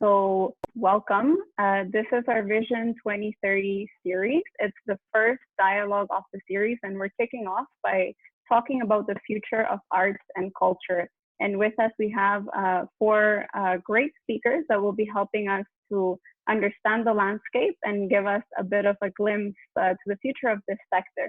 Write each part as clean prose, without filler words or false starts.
So welcome. This is our Vision 2030 series. It's the first dialogue of the series, and we're kicking off by talking about the future of arts and culture. And with us, we have four great speakers that will be helping us to understand the landscape and give us a bit of a glimpse to the future of this sector.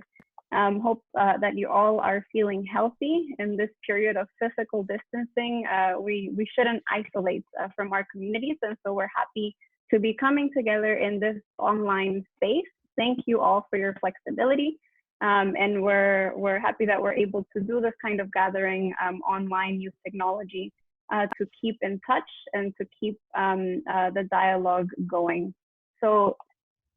Hope that you all are feeling healthy in this period of physical distancing. We shouldn't isolate from our communities, and so we're happy to be coming together in this online space. Thank you all for your flexibility, and we're happy that we're able to do this kind of gathering online, use technology to keep in touch and to keep the dialogue going. So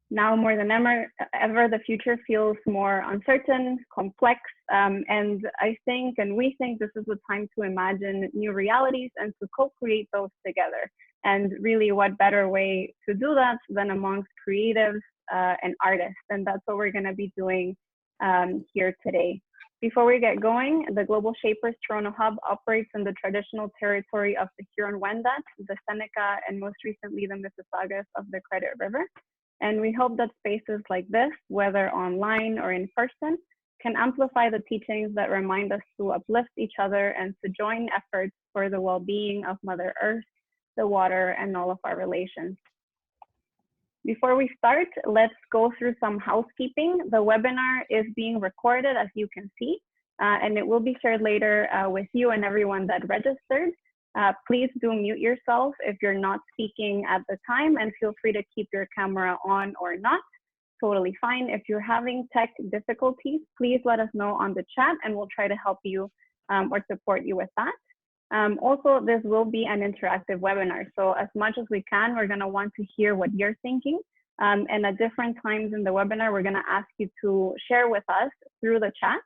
now more than ever, the future feels more uncertain, complex, and I think, and we think this is the time to imagine new realities and to co-create those together. And really, what better way to do that than amongst creatives and artists? And that's what we're going to be doing here today. Before we get going, the Global Shapers Toronto Hub operates in the traditional territory of the Huron-Wendat, the Seneca, and most recently the Mississaugas of the Credit River. And we hope that spaces like this, whether online or in person, can amplify the teachings that remind us to uplift each other and to join efforts for the well-being of Mother Earth, the water, and all of our relations. Before we start, let's go through some housekeeping. The webinar is being recorded, as you can see, and it will be shared later with you and everyone that registered. Please do mute yourself if you're not speaking at the time, and feel free to keep your camera on or not. Totally fine. If you're having tech difficulties, please let us know on the chat and we'll try to help you or support you with that. Also, this will be an interactive webinar. So as much as we can, we're going to want to hear what you're thinking. And at different times in the webinar, we're going to ask you to share with us through the chat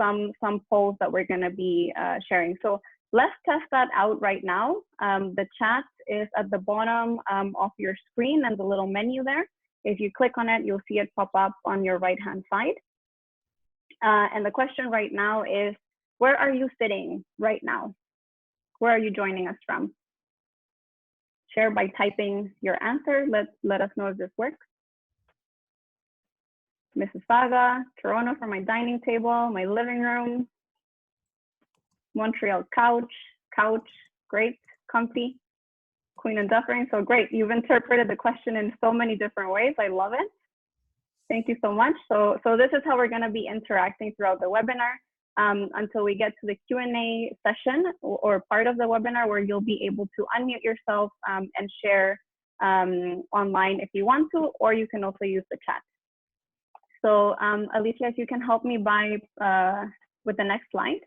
some polls that we're going to be sharing. So let's test that out right now. The chat is at the bottom of your screen and the little menu there. If you click on it, you'll see it pop up on your right-hand side. And the question right now is, where are you sitting right now? Where are you joining us from? Share by typing your answer. Let us know if this works. Mississauga, Toronto for my dining table, my living room. Montreal couch, great, comfy, Queen and Dufferin. So great, you've interpreted the question in so many different ways. I love it. Thank you so much. So this is how we're going to be interacting throughout the webinar until we get to the Q&A session or part of the webinar where you'll be able to unmute yourself and share online if you want to, or you can also use the chat. So Elisa, if you can help me with the next slide.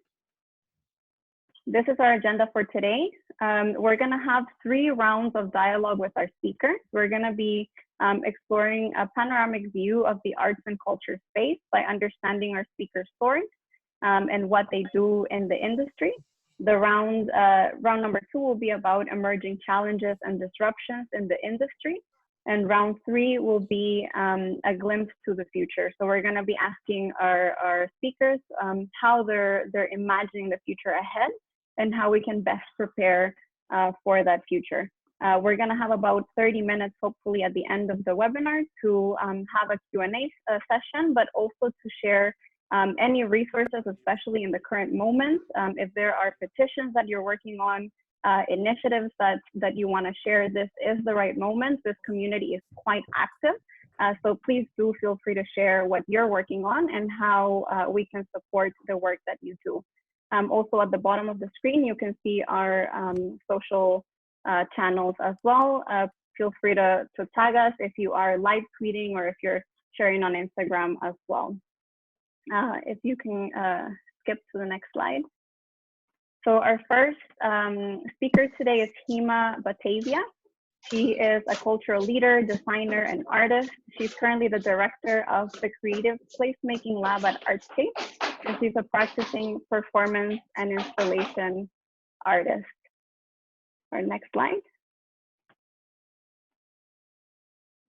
This is our agenda for today. We're going to have 3 rounds of dialogue with our speakers. We're going to be exploring a panoramic view of the arts and culture space by understanding our speakers' stories and what they do in the industry. The round number 2 will be about emerging challenges and disruptions in the industry. And round 3 will be a glimpse to the future. So we're going to be asking our speakers how they're imagining the future ahead and how we can best prepare for that future. We're going to have about 30 minutes, hopefully at the end of the webinar, to have a Q&A session, but also to share any resources, especially in the current moment. If there are petitions that you're working on, initiatives that you want to share, this is the right moment. This community is quite active. So please do feel free to share what you're working on and how we can support the work that you do. Also at the bottom of the screen, you can see our social channels as well. Feel free to tag us if you are live tweeting or if you're sharing on Instagram as well. If you can skip to the next slide. So our first speaker today is Hima Batavia. She is a cultural leader, designer, and artist. She's currently the director of the Creative Placemaking Lab at Artscape, and she's a practicing performance and installation artist. Our next slide.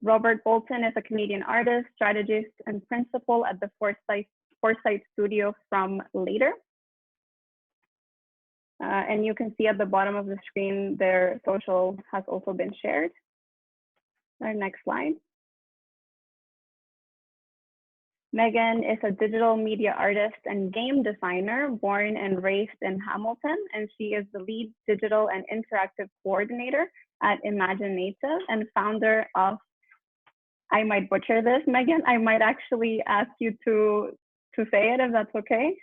Robert Bolton is a Canadian artist, strategist, and principal at the Foresight Studio from Later. And you can see at the bottom of the screen, their social has also been shared. Our next slide. Meagan is a digital media artist and game designer born and raised in Hamilton, and she is the lead digital and interactive coordinator at ImagineNative and founder of, I might butcher this, Meagan, I might actually ask you to say it if that's okay.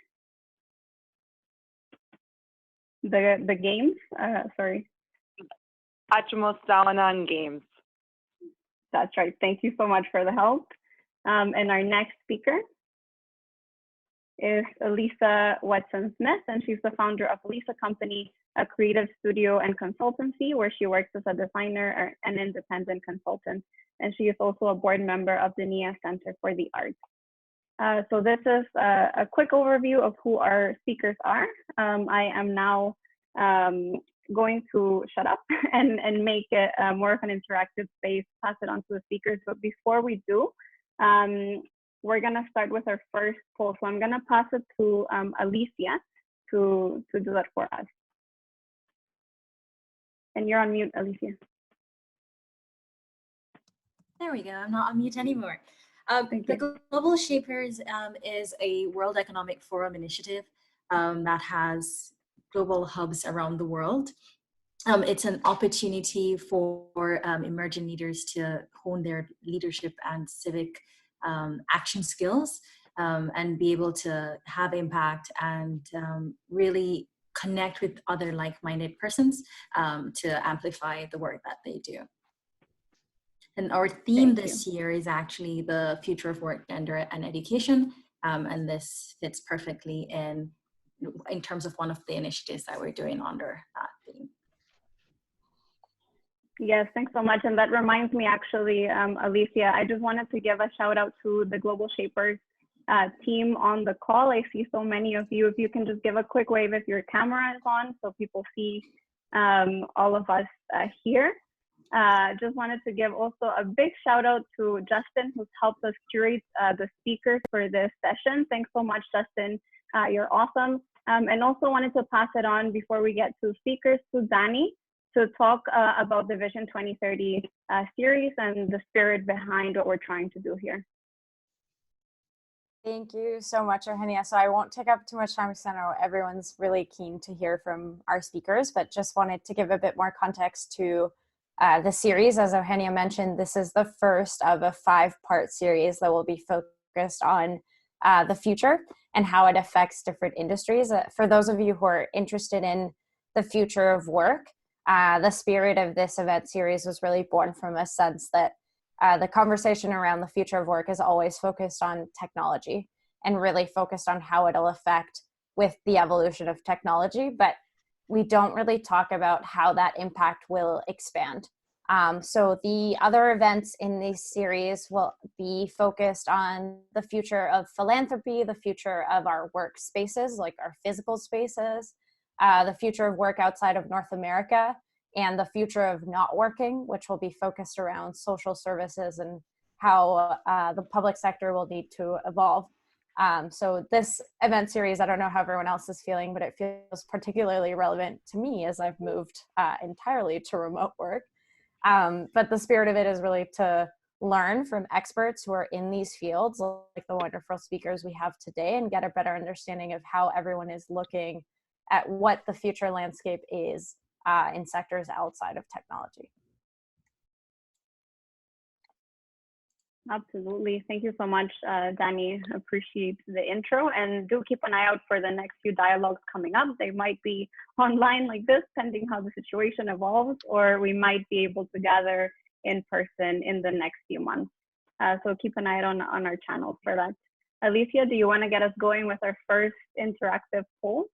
The games, sorry. Achimostawinan games. That's right. Thank you so much for the help. And our next speaker is Elisa Watson-Smith, and she's the founder of elisaCOMPANY, a creative studio and consultancy where she works as a designer and independent consultant. And she is also a board member of the NIA Center for the Arts. So this is a quick overview of who our speakers are. I am now going to shut up and make it more of an interactive space, pass it on to the speakers. But before we do, we're gonna start with our first poll. So I'm gonna pass it to Elisa to do that for us. And you're on mute, Elisa. There we go, I'm not on mute anymore. The Global Shapers is a World Economic Forum initiative that has global hubs around the world. It's an opportunity for emerging leaders to hone their leadership and civic action skills and be able to have impact and really connect with other like-minded persons to amplify the work that they do. And our theme this year is actually the future of work, gender, and education. And this fits perfectly in terms of one of the initiatives that we're doing under that theme. Yes, thanks so much. And that reminds me actually, Elisa, I just wanted to give a shout out to the Global Shapers team on the call. I see so many of you. If you can just give a quick wave if your camera is on so people see all of us here. Just wanted to give also a big shout out to Justin, who's helped us curate the speakers for this session. Thanks so much, Justin. You're awesome. And also wanted to pass it on before we get to speakers to Danny to talk about the Vision 2030 series and the spirit behind what we're trying to do here. Thank you so much, Eugenia. So I won't take up too much time because I know everyone's really keen to hear from our speakers, but just wanted to give a bit more context to the series. As Eugenia mentioned, this is the first of a 5-part series that will be focused on the future and how it affects different industries. For those of you who are interested in the future of work, the spirit of this event series was really born from a sense that the conversation around the future of work is always focused on technology and really focused on how it'll affect with the evolution of technology, but we don't really talk about how that impact will expand. So the other events in this series will be focused on the future of philanthropy, the future of our workspaces, like our physical spaces, the future of work outside of North America, and the future of not working, which will be focused around social services and how the public sector will need to evolve. So this event series, I don't know how everyone else is feeling, but it feels particularly relevant to me as I've moved entirely to remote work. But the spirit of it is really to learn from experts who are in these fields, like the wonderful speakers we have today, and get a better understanding of how everyone is looking at what the future landscape is in sectors outside of technology. Absolutely. Thank you so much, Danny. Appreciate the intro, and do keep an eye out for the next few dialogues coming up. They might be online like this, pending how the situation evolves, or we might be able to gather in person in the next few months. So keep an eye out on our channel for that. Alicia, do you want to get us going with our first interactive poll?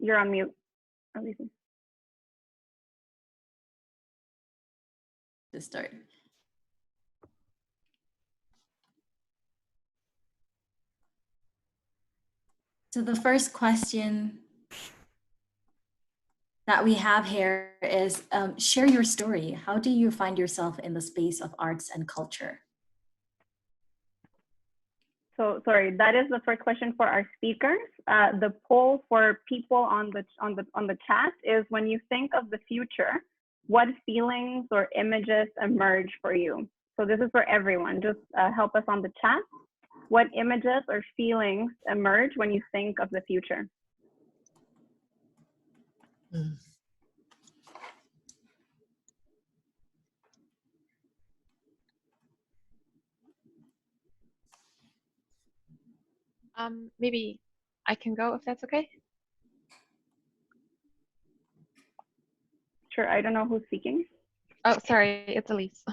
You're on mute, Alicia. To start. So the first question that we have here is, share your story. How do you find yourself in the space of arts and culture? So sorry, that is the first question for our speakers. The poll for people on the chat is, when you think of the future, what feelings or images emerge for you? So this is for everyone. Just help us on the chat. What images or feelings emerge when you think of the future? Maybe I can go if that's okay. Sure, I don't know who's speaking. Oh, sorry, it's Elise.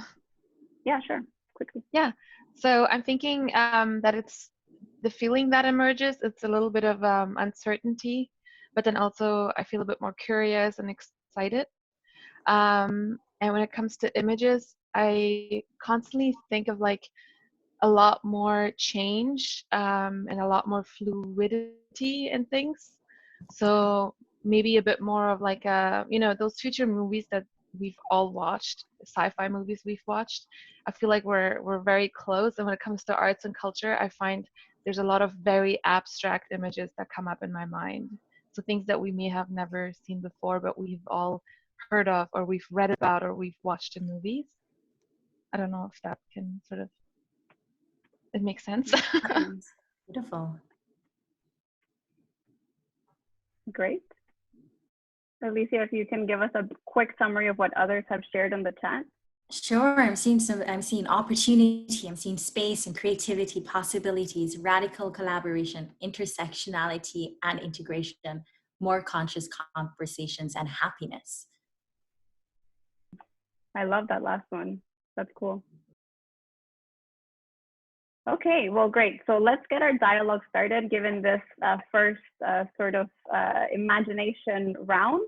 Yeah, sure, quickly. Yeah, so I'm thinking that it's the feeling that emerges. It's a little bit of uncertainty, but then also I feel a bit more curious and excited. And when it comes to images, I constantly think of like a lot more change and a lot more fluidity in things. So maybe a bit more of like those future movies that we've all watched, sci-fi movies we've watched. I feel like we're very close. And when it comes to arts and culture, I find there's a lot of very abstract images that come up in my mind. So things that we may have never seen before, but we've all heard of, or we've read about, or we've watched in movies. I don't know if that can sort of, it makes sense. Beautiful. Great. Alicia, if you can give us a quick summary of what others have shared in the chat. Sure, I'm seeing opportunity, I'm seeing space and creativity, possibilities, radical collaboration, intersectionality and integration, more conscious conversations, and happiness. I love that last one. That's cool. Okay, well, great. So let's get our dialogue started, given this first sort of imagination round.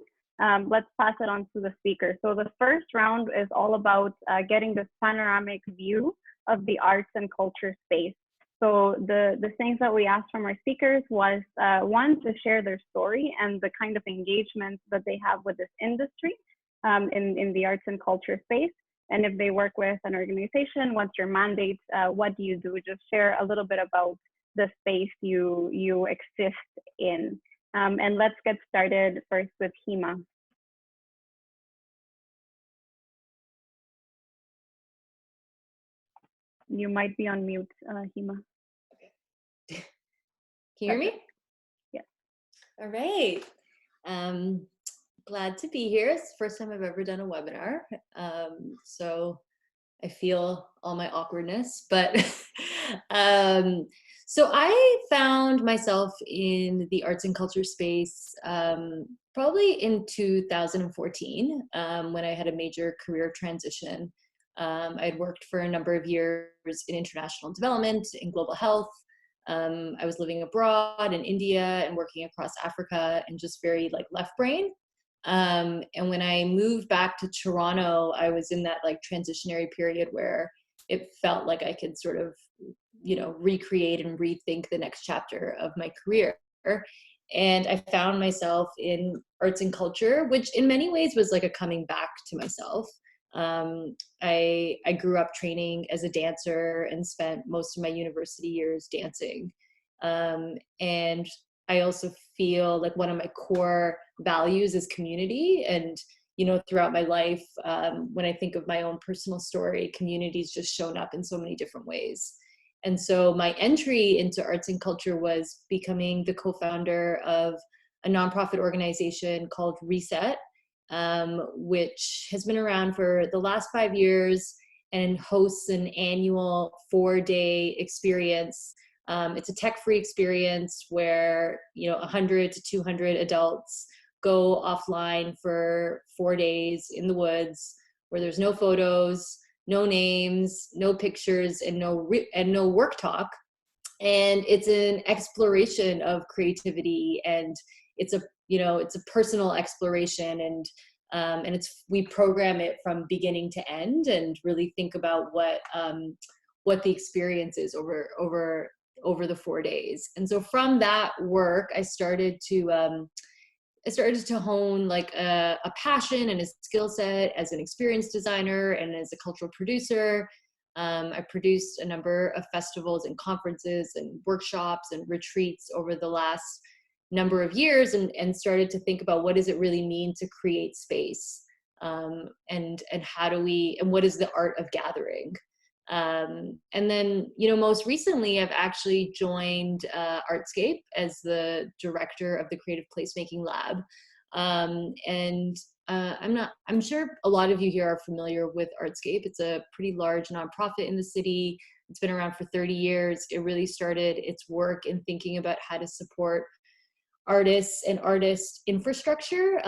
Let's pass it on to the speaker. So the first round is all about getting this panoramic view of the arts and culture space. So the things that we asked from our speakers was, one, to share their story and the kind of engagement that they have with this industry in the arts and culture space. And if they work with an organization, what's your mandate? What do you do? Just share a little bit about the space you exist in. And let's get started first with Hima. You might be on mute, Hima. Okay. Can you hear me? Yeah. All right. Glad to be here. It's the first time I've ever done a webinar. So I feel all my awkwardness, but so I found myself in the arts and culture space probably in 2014 when I had a major career transition. I'd worked for a number of years in international development, in global health. I was living abroad in India and working across Africa, and just very like left brain. And when I moved back to Toronto, I was in that like transitionary period where it felt like I could sort of, recreate and rethink the next chapter of my career. And I found myself in arts and culture, which in many ways was like a coming back to myself. I grew up training as a dancer and spent most of my university years dancing. And I also feel like one of my core values is community. And, throughout my life, when I think of my own personal story, community's just shown up in so many different ways. And so my entry into arts and culture was becoming the co-founder of a nonprofit organization called Reset, which has been around for the last 5 years and hosts an annual 4-day experience. It's a tech-free experience where 100 to 200 adults go offline for 4 days in the woods, where there's no photos, no names, no pictures, and no work talk. And it's an exploration of creativity, and it's a personal exploration, and we program it from beginning to end and really think about what the experience is over the 4 days. And so from that work, I started to hone like a passion and a skill set as an experience designer and as a cultural producer. I produced a number of festivals and conferences and workshops and retreats over the last number of years, and started to think about what does it really mean to create space, and how do we, and what is the art of gathering. And then, most recently, I've actually joined Artscape as the director of the Creative Placemaking Lab. I'm sure a lot of you here are familiar with Artscape. It's a pretty large nonprofit in the city. It's been around for 30 years. It really started its work in thinking about how to support artists and artist infrastructure.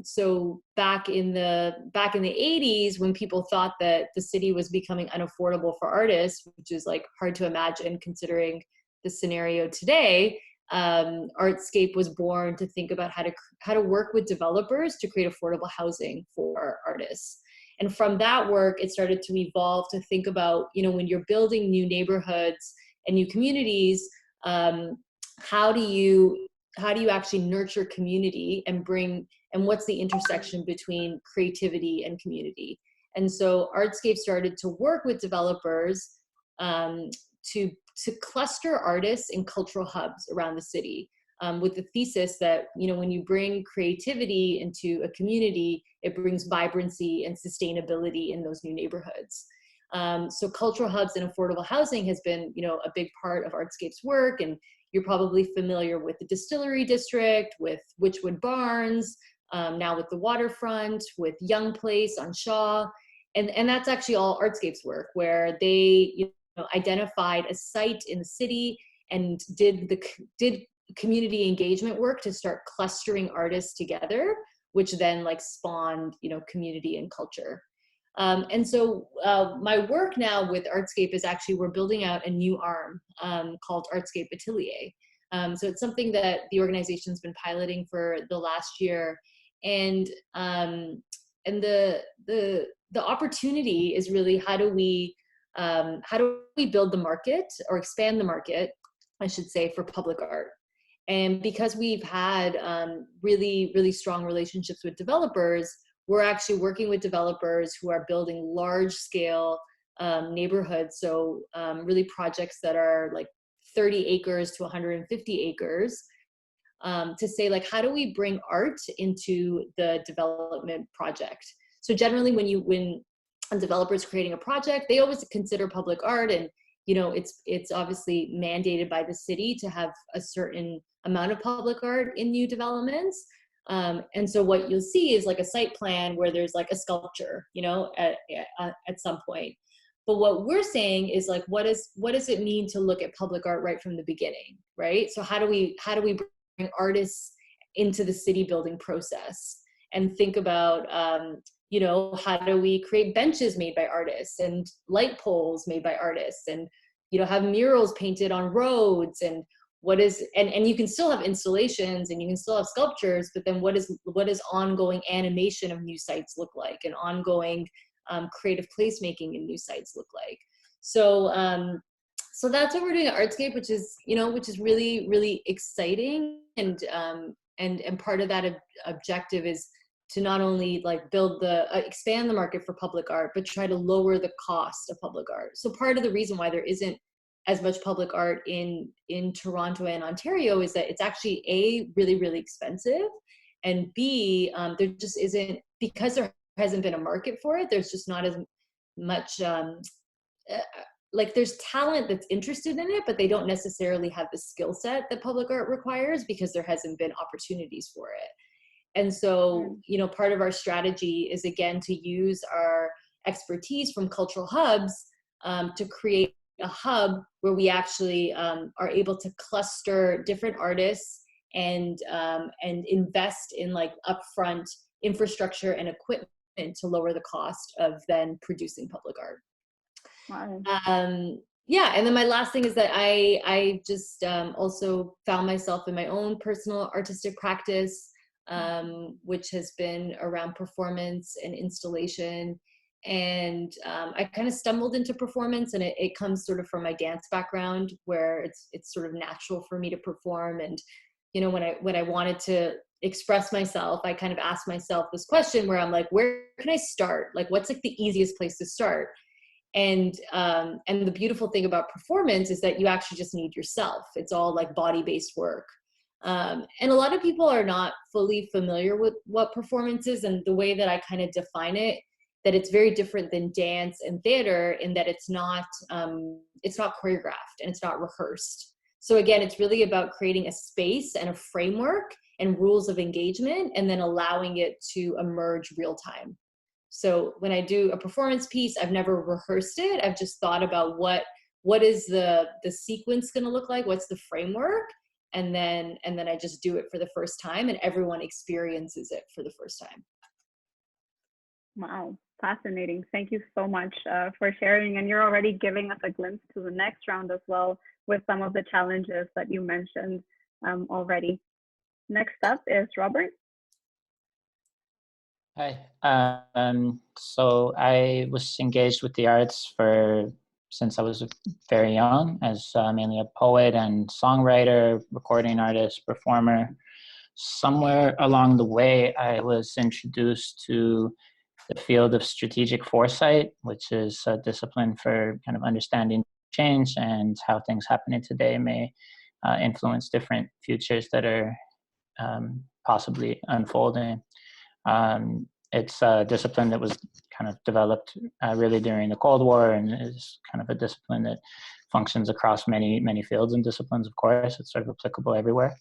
So back in the 80s, when people thought that the city was becoming unaffordable for artists, which is like hard to imagine considering the scenario today, Artscape was born to think about how to work with developers to create affordable housing for artists. And from that work, it started to evolve to think about, when you're building new neighborhoods and new communities, how do you actually nurture community and what's the intersection between creativity and community? And so Artscape started to work with developers to cluster artists in cultural hubs around the city, with the thesis that, when you bring creativity into a community, it brings vibrancy and sustainability in those new neighborhoods. So cultural hubs and affordable housing has been, a big part of Artscape's work. And you're probably familiar with the Distillery District, with Witchwood Barns, now with the Waterfront, with Young Place on Shaw. And that's actually all Artscape's work, where they identified a site in the city and did community engagement work to start clustering artists together, which then spawned, community and culture. And so my work now with Artscape is actually, we're building out a new arm called Artscape Atelier. So it's something that the organization's been piloting for the last year. And the opportunity is really how do we build the market, or expand the market, I should say, for public art. And because we've had really, really strong relationships with developers, we're actually working with developers who are building large scale neighborhoods. So really projects that are 30 acres to 150 acres, to say how do we bring art into the development project? So generally when a developer is creating a project, they always consider public art, and it's obviously mandated by the city to have a certain amount of public art in new developments. And so what you'll see is a site plan where there's a sculpture, at some point. But what we're saying is what does it mean to look at public art right from the beginning, right? So how do we bring artists into the city building process, and think about, how do we create benches made by artists, and light poles made by artists, and, have murals painted on roads, and and you can still have installations and you can still have sculptures, but then what is ongoing animation of new sites look like, and ongoing creative placemaking in new sites look like? So so that's what we're doing at Artscape, which is really, really exciting. And part of that objective is to not only expand the market for public art, but try to lower the cost of public art. So part of the reason why there isn't as much public art in Toronto and Ontario is that it's actually A, really, really expensive, and B, there just isn't, because there hasn't been a market for it, there's just not as much, there's talent that's interested in it, but they don't necessarily have the skill set that public art requires, because there hasn't been opportunities for it. And so, part of our strategy is, again, to use our expertise from cultural hubs to create a hub where we actually are able to cluster different artists and invest in upfront infrastructure and equipment to lower the cost of then producing public art. Wow. Yeah, and then my last thing is that I just also found myself in my own personal artistic practice, which has been around performance and installation. And I kind of stumbled into performance, and it comes sort of from my dance background, where it's sort of natural for me to perform. And when I wanted to express myself, I kind of asked myself this question where I'm where can I start? What's the easiest place to start? And the beautiful thing about performance is that you actually just need yourself. It's all like body-based work. And a lot of people are not fully familiar with what performance is, and the way that I kind of define it, that it's very different than dance and theater in that it's not choreographed and it's not rehearsed. So again, it's really about creating a space and a framework and rules of engagement, and then allowing it to emerge real time. So when I do a performance piece, I've never rehearsed it. I've just thought about what is the sequence going to look like? What's the framework? And then I just do it for the first time, and everyone experiences it for the first time. Wow, fascinating. Thank you so much for sharing. And you're already giving us a glimpse to the next round as well, with some of the challenges that you mentioned already. Next up is Robert. Hi. So I was engaged with the arts since I was very young, as mainly a poet and songwriter, recording artist, performer. Somewhere along the way, I was introduced to the field of strategic foresight, which is a discipline for kind of understanding change and how things happening today may influence different futures that are possibly unfolding. It's a discipline that was kind of developed really during the Cold War, and is kind of a discipline that functions across many, many fields and disciplines, of course. It's sort of applicable everywhere.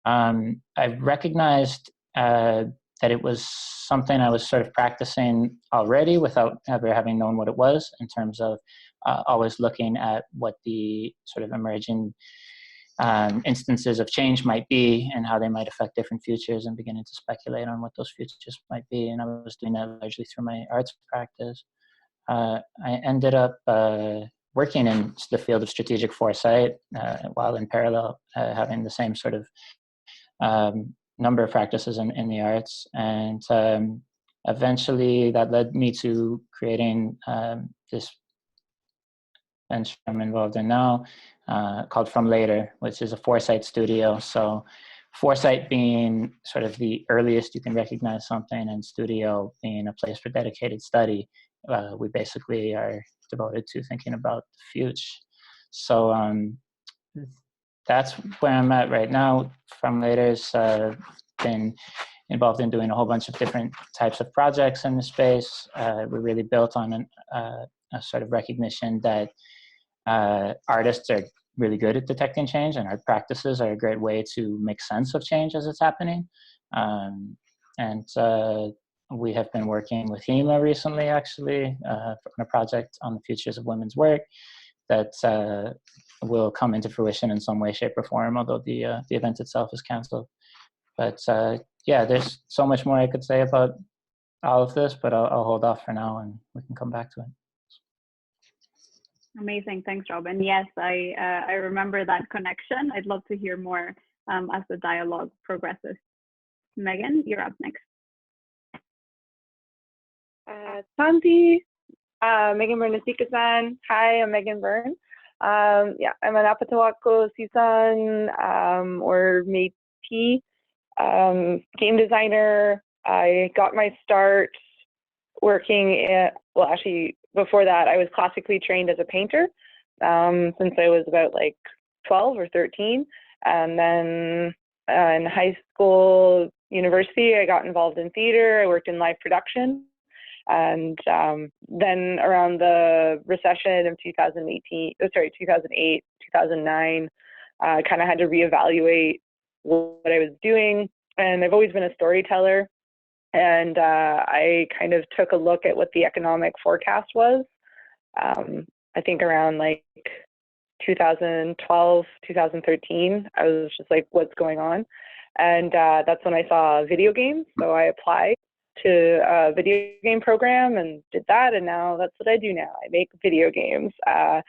I recognized that it was something I was sort of practicing already without ever having known what it was, in terms of always looking at what the sort of emerging instances of change might be and how they might affect different futures, and beginning to speculate on what those futures might be. And I was doing that largely through my arts practice. I ended up working in the field of strategic foresight while in parallel having the same sort of number of practices in the arts. And eventually that led me to creating this venture I'm involved in now, called From Later, which is a foresight studio. So foresight being sort of the earliest you can recognize something, and studio being a place for dedicated study. We basically are devoted to thinking about the future. So that's where I'm at right now. From Later's been involved in doing a whole bunch of different types of projects in the space. We're really built on a sort of recognition that artists are really good at detecting change, and art practices are a great way to make sense of change as it's happening. And we have been working with Hima recently, actually, on a project on the futures of women's work that will come into fruition in some way, shape, or form, although the event itself is canceled. But yeah, there's so much more I could say about all of this, but I'll hold off for now, and we can come back to it. Amazing, thanks, Robin. Yes, I remember that connection. I'd love to hear more as the dialogue progresses. Meagan, you're up next. Santi, Meagan Byrne. Hi, I'm Meagan Byrne. Yeah, I'm an Apatawako Sisan or Métis game designer. I got my start working at, well, actually, before that, I was classically trained as a painter since I was about like 12 or 13. And then in high school, university, I got involved in theater. I worked in live production. And then around the recession of 2008, 2009, I kind of had to reevaluate what I was doing. And I've always been a storyteller. And I kind of took a look at what the economic forecast was. I think around like 2012, 2013, I was just like, what's going on? And that's when I saw video games. So I applied to a video game program and did that. And now that's what I do now. I make video games. I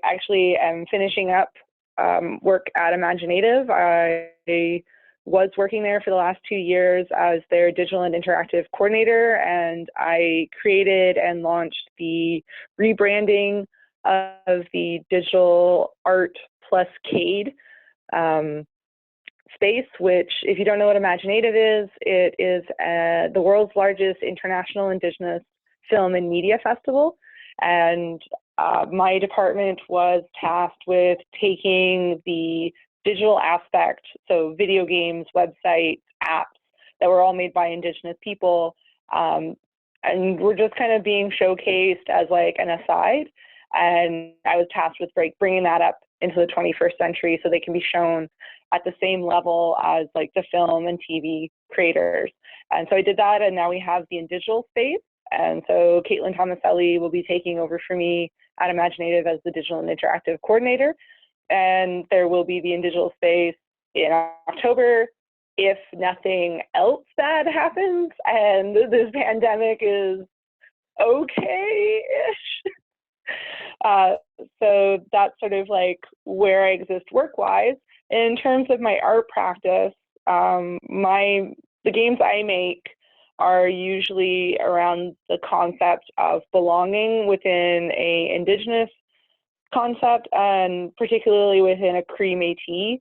actually am finishing up work at ImagineNative. I was working there for the last 2 years as their digital and interactive coordinator, and I created and launched the rebranding of the digital art plus CADE space, which, if you don't know what ImagineNative is, it is the world's largest international Indigenous film and media festival. And my department was tasked with taking the digital aspect, so video games, websites, apps that were all made by Indigenous people, and we're just kind of being showcased as like an aside. And I was tasked with bringing that up into the 21st century so they can be shown at the same level as like the film and TV creators. And so I did that, and now we have the digital space. And so Caitlin Tomaselli will be taking over for me at ImagineNative as the digital and interactive coordinator. And there will be the digital space in October if nothing else bad happens and this pandemic is okay-ish. So that's sort of like where I exist work-wise. In terms of my art practice, the games I make are usually around the concept of belonging within a Indigenous concept, and particularly within a Cree-Métis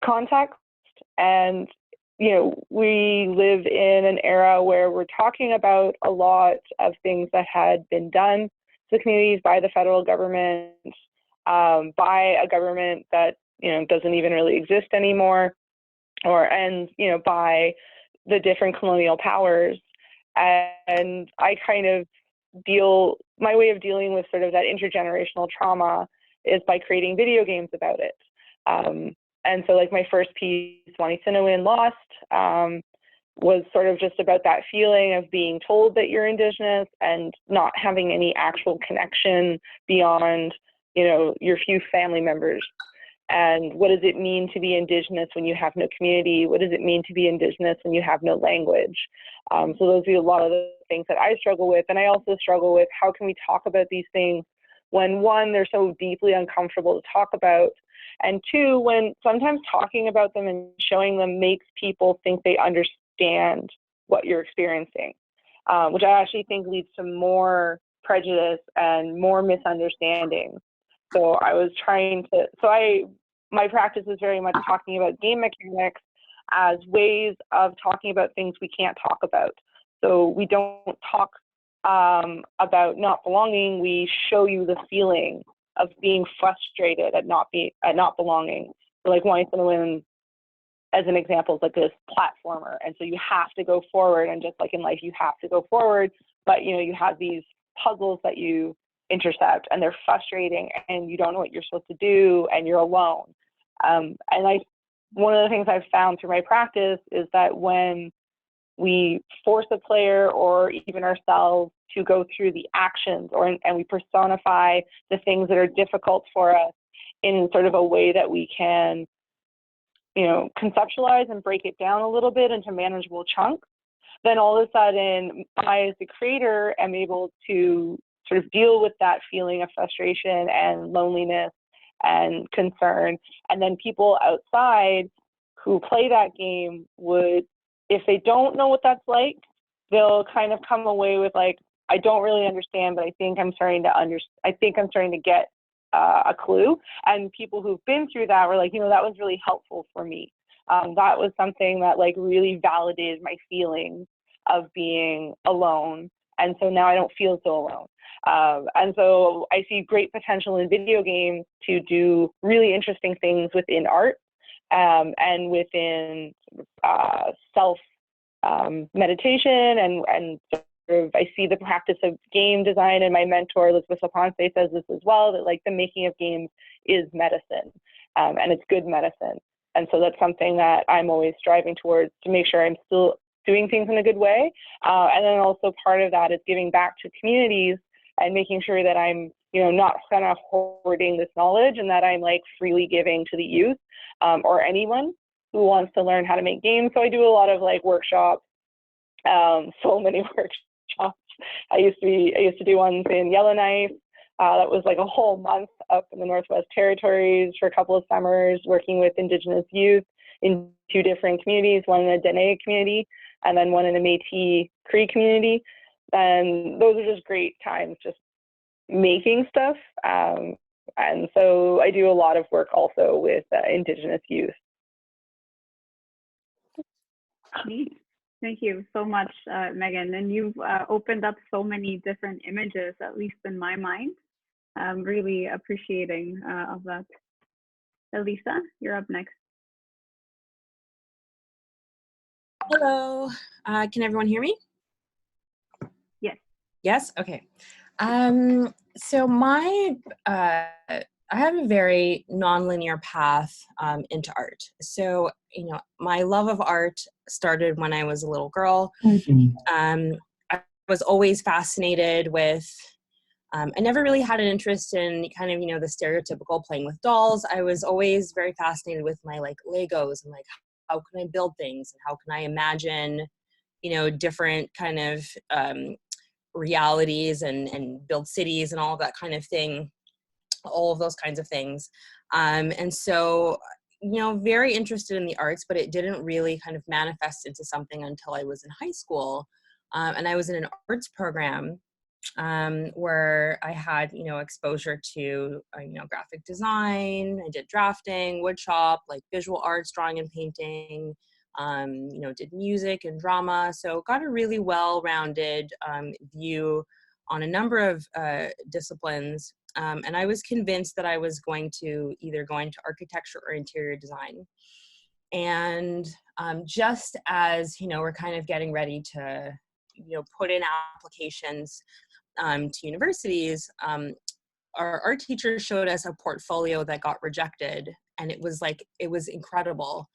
context. And you know, we live in an era where we're talking about a lot of things that had been done to the communities by the federal government, by a government that, you know, doesn't even really exist anymore, and you know, by the different colonial powers. And I kind of my way of dealing with sort of that intergenerational trauma is by creating video games about it. And so like my first piece, Wanisinowin Lost, was sort of just about that feeling of being told that you're Indigenous and not having any actual connection beyond, you know, your few family members. And what does it mean to be Indigenous when you have no community? What does it mean to be Indigenous when you have no language? So those are a lot of the things that I struggle with. And I also struggle with how can we talk about these things when, one, they're so deeply uncomfortable to talk about, and two, when sometimes talking about them and showing them makes people think they understand what you're experiencing, which I actually think leads to more prejudice and more misunderstanding. So I was trying to, my practice is very much talking about game mechanics as ways of talking about things we can't talk about. So we don't talk about not belonging, we show you the feeling of being frustrated at not belonging. So like Wanisinowin, as an example, is like this platformer, and so you have to go forward, and just like in life, you have to go forward, but you know, you have these puzzles that you intercept, and they're frustrating, and you don't know what you're supposed to do, and you're alone. And one of the things I've found through my practice is that when we force a player or even ourselves to go through the actions, and we personify the things that are difficult for us in sort of a way that we can, you know, conceptualize and break it down a little bit into manageable chunks, then all of a sudden I, as the creator, am able to sort of deal with that feeling of frustration and loneliness and concern. And then people outside who play that game would, if they don't know what that's like, they'll kind of come away with like, I don't really understand, but I think I'm starting to get a clue. And people who've been through that were like, you know, that was really helpful for me. That was something that like really validated my feelings of being alone. And so now I don't feel so alone. And so I see great potential in video games to do really interesting things within art, and within self meditation, and sort of I see the practice of game design, and my mentor Elizabeth Laponce says this as well, that like the making of games is medicine, and it's good medicine. And so that's something that I'm always striving towards, to make sure I'm still doing things in a good way. And then also part of that is giving back to communities and making sure that I'm, you know, not kind of hoarding this knowledge, and that I'm like freely giving to the youth, or anyone who wants to learn how to make games. So I do a lot of like workshops, so many workshops. I used to do ones in Yellowknife. That was like a whole month up in the Northwest Territories for a couple of summers, working with Indigenous youth in 2 different communities, one in a Dene community and then one in a Métis Cree community. And those are just great times, just making stuff. And so I do a lot of work also with Indigenous youth. Thank you so much, Meagan. And you've opened up so many different images, at least in my mind. I'm really appreciating of that. Elisa, you're up next. Hello, can everyone hear me? Yes. Yes, okay. So I have a very nonlinear path into art. So, you know, my love of art started when I was a little girl. I was always fascinated with, I never really had an interest in kind of, you know, the stereotypical playing with dolls. I was always very fascinated with my like Legos and like, how can I build things and how can I imagine, you know, different kind of realities and build cities and all of that kind of thing, all of those kinds of things. And so, you know, very interested in the arts, but it didn't really kind of manifest into something until I was in high school. And I was in an arts program where I had, you know, exposure to, you know, graphic design. I did drafting, woodshop, like visual arts, drawing and painting, you know, did music and drama. So got a really well-rounded view on a number of disciplines. And I was convinced that I was going to either go into architecture or interior design. And just as, you know, we're kind of getting ready to, you know, put in applications to universities, our art teacher showed us a portfolio that got rejected, and it was like, it was incredible.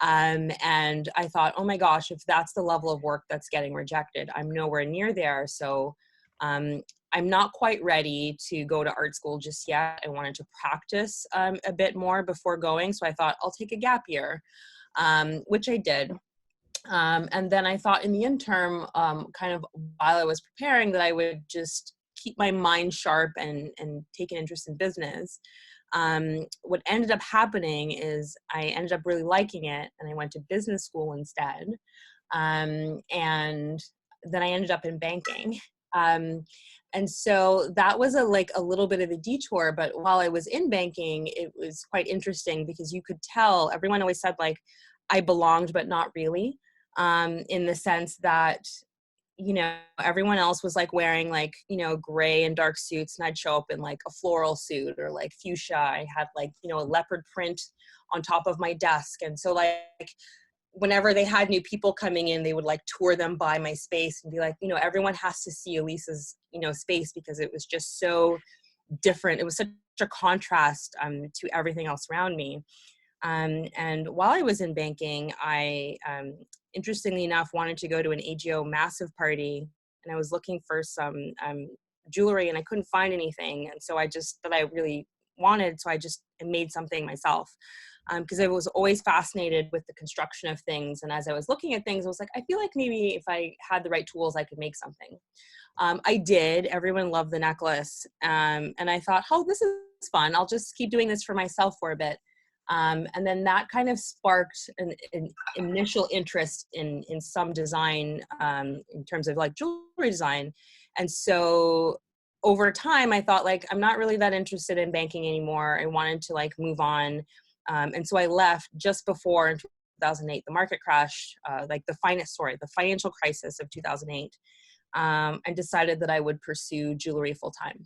And I thought, oh my gosh, if that's the level of work that's getting rejected, I'm nowhere near there. So I'm not quite ready to go to art school just yet. I wanted to practice a bit more before going. So I thought I'll take a gap year, which I did. And then I thought in the interim, kind of while I was preparing, that I would just keep my mind sharp and take an interest in business. What ended up happening is I ended up really liking it, and I went to business school instead. And then I ended up in banking. And so that was a little bit of a detour, but while I was in banking, it was quite interesting because you could tell, everyone always said like, I belonged, but not really, in the sense that, you know, everyone else was like wearing like, you know, gray and dark suits, and I'd show up in like a floral suit or like fuchsia. I had like, you know, a leopard print on top of my desk. And so like, whenever they had new people coming in, they would like tour them by my space and be like, you know, everyone has to see Elisa's, you know, space, because it was just so different. It was such a contrast to everything else around me. And while I was in banking, I, interestingly enough, wanted to go to an AGO massive party, and I was looking for some jewelry, and I couldn't find anything. And so I really wanted, so I just made something myself. Because I was always fascinated with the construction of things. And as I was looking at things, I was like, I feel like maybe if I had the right tools, I could make something. I did. Everyone loved the necklace. And I thought, oh, this is fun. I'll just keep doing this for myself for a bit. And then that kind of sparked an initial interest in some design, in terms of like jewelry design. And so over time, I thought like, I'm not really that interested in banking anymore. I wanted to like move on. And so I left just before in 2008, the market crash, like the financial crisis of 2008, and decided that I would pursue jewelry full time.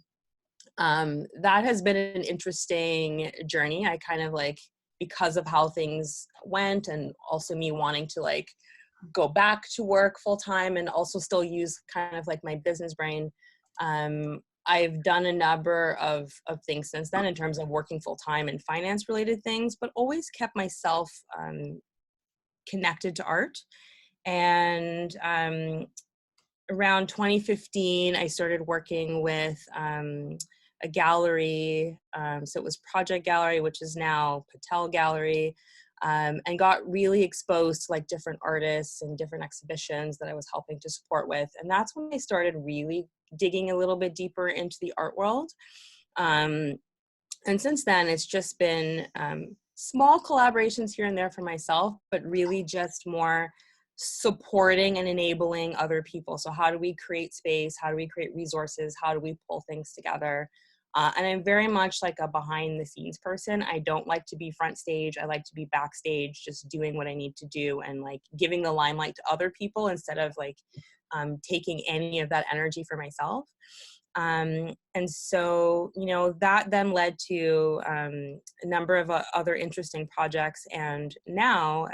That has been an interesting journey. I kind of like, because of how things went, and also me wanting to like go back to work full time and also still use kind of like my business brain. I've done a number of things since then in terms of working full time and finance related things, but always kept myself connected to art. And around 2015, I started working with a gallery. So it was Project Gallery, which is now Patel Gallery, and got really exposed to like different artists and different exhibitions that I was helping to support with. And that's when I started really digging a little bit deeper into the art world. And since then, it's just been small collaborations here and there for myself, but really just more supporting and enabling other people. So how do we create space? How do we create resources? How do we pull things together? And I'm very much like a behind the scenes person. I don't like to be front stage. I like to be backstage, just doing what I need to do and like giving the limelight to other people instead of like taking any of that energy for myself. And so, you know, that then led to a number of other interesting projects. And now,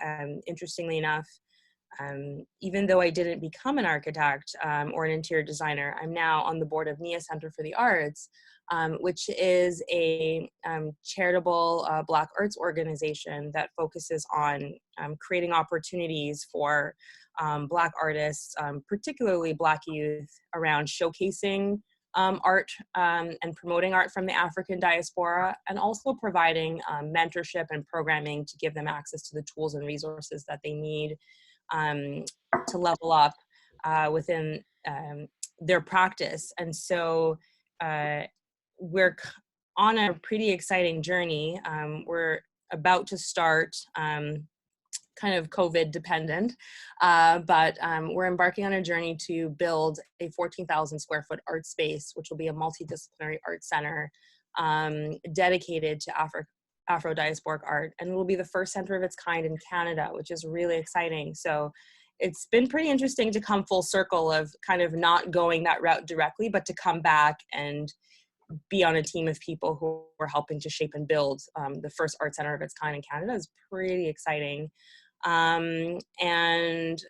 interestingly enough, even though I didn't become an architect or an interior designer, I'm now on the board of NIA Center for the Arts, which is a charitable Black arts organization that focuses on creating opportunities for Black artists, particularly Black youth, around showcasing art and promoting art from the African diaspora, and also providing mentorship and programming to give them access to the tools and resources that they need to level up within their practice. And so we're on a pretty exciting journey. We're about to start kind of COVID dependent, but we're embarking on a journey to build a 14,000 square foot art space, which will be a multidisciplinary art center dedicated to Afro-diasporic art, and it will be the first center of its kind in Canada, which is really exciting. So it's been pretty interesting to come full circle of kind of not going that route directly, but to come back and be on a team of people who are helping to shape and build the first art center of its kind in Canada is pretty exciting. And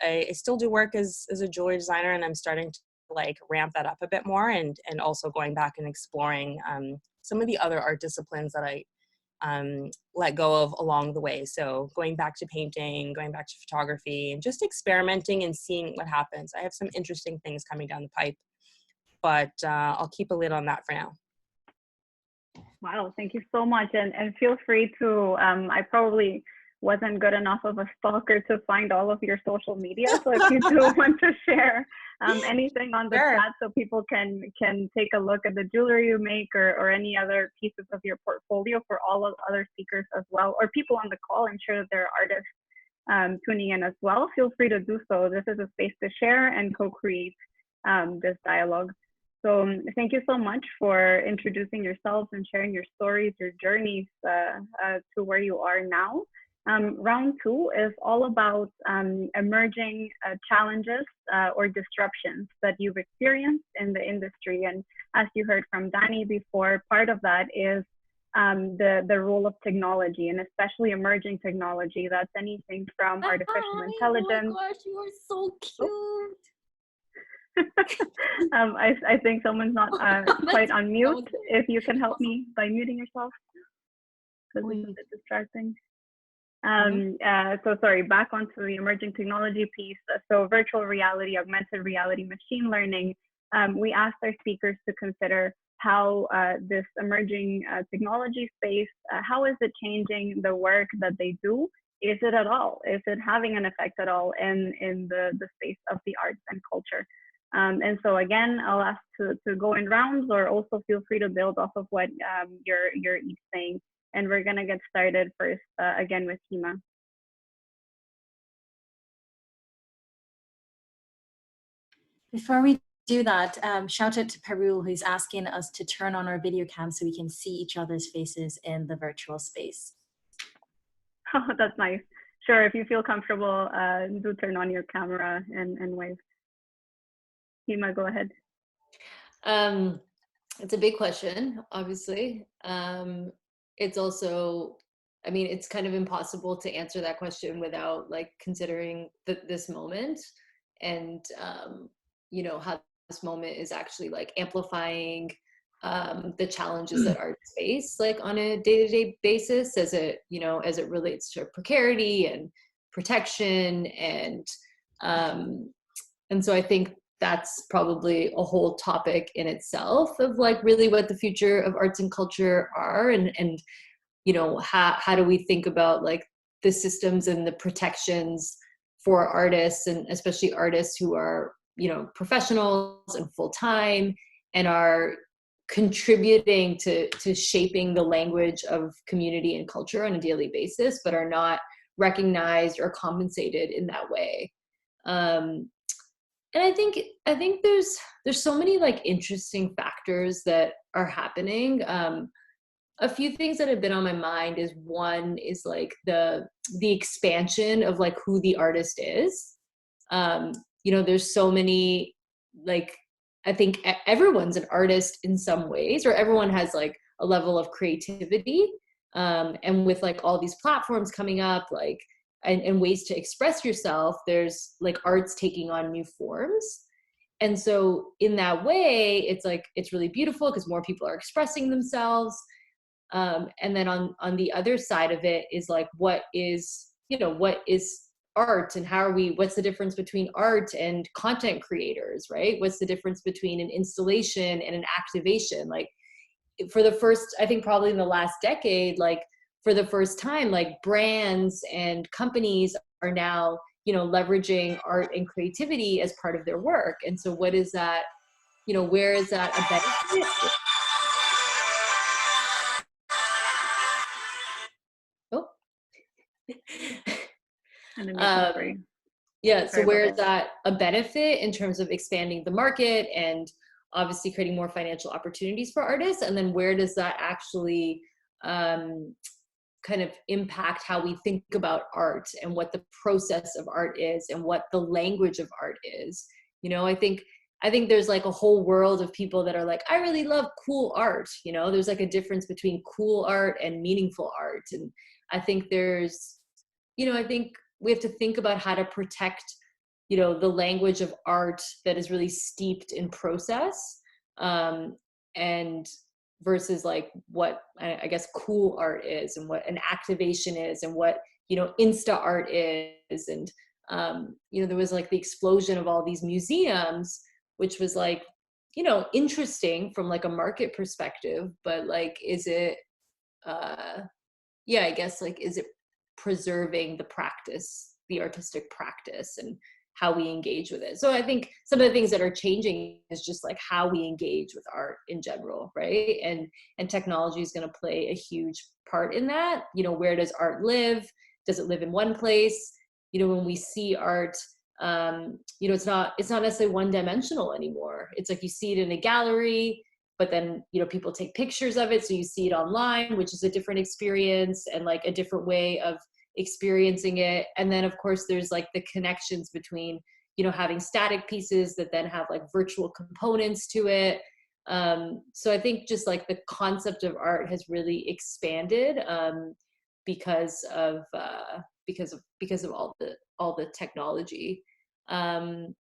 I still do work as a jewelry designer, and I'm starting to like ramp that up a bit more, and also going back and exploring some of the other art disciplines that I let go of along the way. So going back to painting, going back to photography, and just experimenting and seeing what happens. I have some interesting things coming down the pipe, but I'll keep a lid on that for now. Wow, thank you so much. And feel free to, I probably wasn't good enough of a stalker to find all of your social media. So if you do want to share anything on the chat so people can take a look at the jewelry you make, or any other pieces of your portfolio for all of other speakers as well, or people on the call. I'm sure that there are artists tuning in as well. Feel free to do so. This is a space to share and co-create this dialogue. So thank you so much for introducing yourselves and sharing your stories, your journeys to where you are now. Round two is all about emerging challenges or disruptions that you've experienced in the industry. And as you heard from Danny before, part of that is the role of technology, and especially emerging technology. That's anything from artificial intelligence. Oh my gosh, you are so cute. I think someone's not quite on mute. If you can help me by muting yourself, because it's a bit distracting. So sorry, back onto the emerging technology piece. So virtual reality, augmented reality, machine learning. We asked our speakers to consider how this emerging technology space, how is it changing the work that they do? Is it at all? Is it having an effect at all in the space of the arts and culture? And so again, I'll ask to go in rounds, or also feel free to build off of what you're each saying. And we're gonna get started first, again with Hima. Before we do that, shout out to Perul, who's asking us to turn on our video cam so we can see each other's faces in the virtual space. Oh, that's nice. Sure, if you feel comfortable, do turn on your camera and wave. Hima, go ahead. It's a big question, obviously. It's also, I mean, it's kind of impossible to answer that question without like considering this moment and, you know, how this moment is actually like amplifying the challenges that artists face like on a day-to-day basis as it, you know, as it relates to precarity and protection. And so I think that's probably a whole topic in itself of like really what the future of arts and culture are, and you know, how do we think about like the systems and the protections for artists, and especially artists who are, you know, professionals and full-time and are contributing to shaping the language of community and culture on a daily basis, but are not recognized or compensated in that way. I think there's so many like interesting factors that are happening. A few things that have been on my mind is, one is like the expansion of like who the artist is. You know, there's so many, like, I think everyone's an artist in some ways, or everyone has like a level of creativity. And with like all these platforms coming up, like, and ways to express yourself, there's like arts taking on new forms. And so in that way, it's like, it's really beautiful because more people are expressing themselves. And then on the other side of it is like, what is art, and what's the difference between art and content creators, right? What's the difference between an installation and an activation? Like, for the first, I think probably in the last decade, like for the first time, like brands and companies are now, leveraging art and creativity as part of their work. And so what is that, where is that a benefit? Yeah, so where is that a benefit in terms of expanding the market and obviously creating more financial opportunities for artists? And then where does that actually kind of impact how we think about art and what the process of art is and what the language of art is? I think there's like a whole world of people that are like, I really love cool art. There's like a difference between cool art and meaningful art. And I think I think we have to think about how to protect, the language of art that is really steeped in process, and versus like what I guess cool art is, and what an activation is, and what, Insta art is. And, there was like the explosion of all these museums, which was like, interesting from like a market perspective, but like, is it, I guess like, is it preserving the practice, the artistic practice, and how we engage with it? So I think some of the things that are changing is just like how we engage with art in general, right? And technology is going to play a huge part in that. Where does art live? Does it live in one place? When we see art, it's not necessarily one dimensional anymore. It's like you see it in a gallery, but then, people take pictures of it. So you see it online, which is a different experience and like a different way of experiencing it. And then of course there's like the connections between, having static pieces that then have like virtual components to it. So I think just like the concept of art has really expanded, because of all the technology. And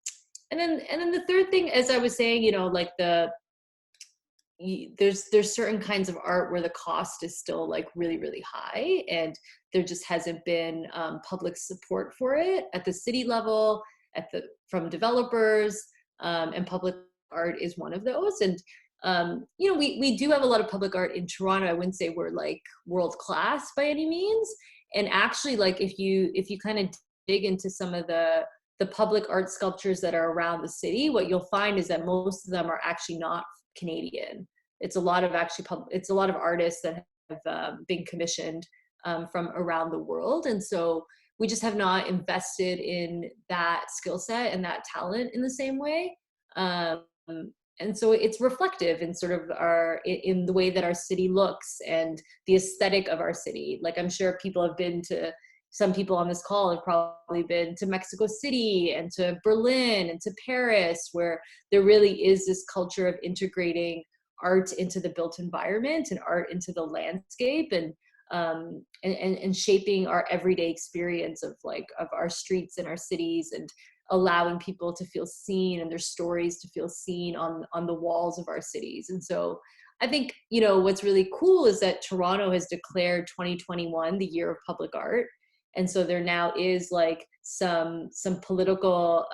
then the third thing, as I was saying, like there's certain kinds of art where the cost is still like really, really high, and there just hasn't been public support for it at the city level, from developers, and public art is one of those. And we do have a lot of public art in Toronto. I wouldn't say we're like world class by any means. And actually, like if you kind of dig into some of the public art sculptures that are around the city, what you'll find is that most of them are actually not Canadian. It's a lot of artists that have been commissioned from around the world. And so we just have not invested in that skill set and that talent in the same way. And so it's reflective in sort of in the way that our city looks and the aesthetic of our city. Like I'm sure some people on this call have probably been to Mexico City and to Berlin and to Paris, where there really is this culture of integrating art into the built environment and art into the landscape, and shaping our everyday experience of our streets and our cities, and allowing people to feel seen and their stories to feel seen on the walls of our cities. And so I think, what's really cool is that Toronto has declared 2021 the year of public art. And so there now is like some political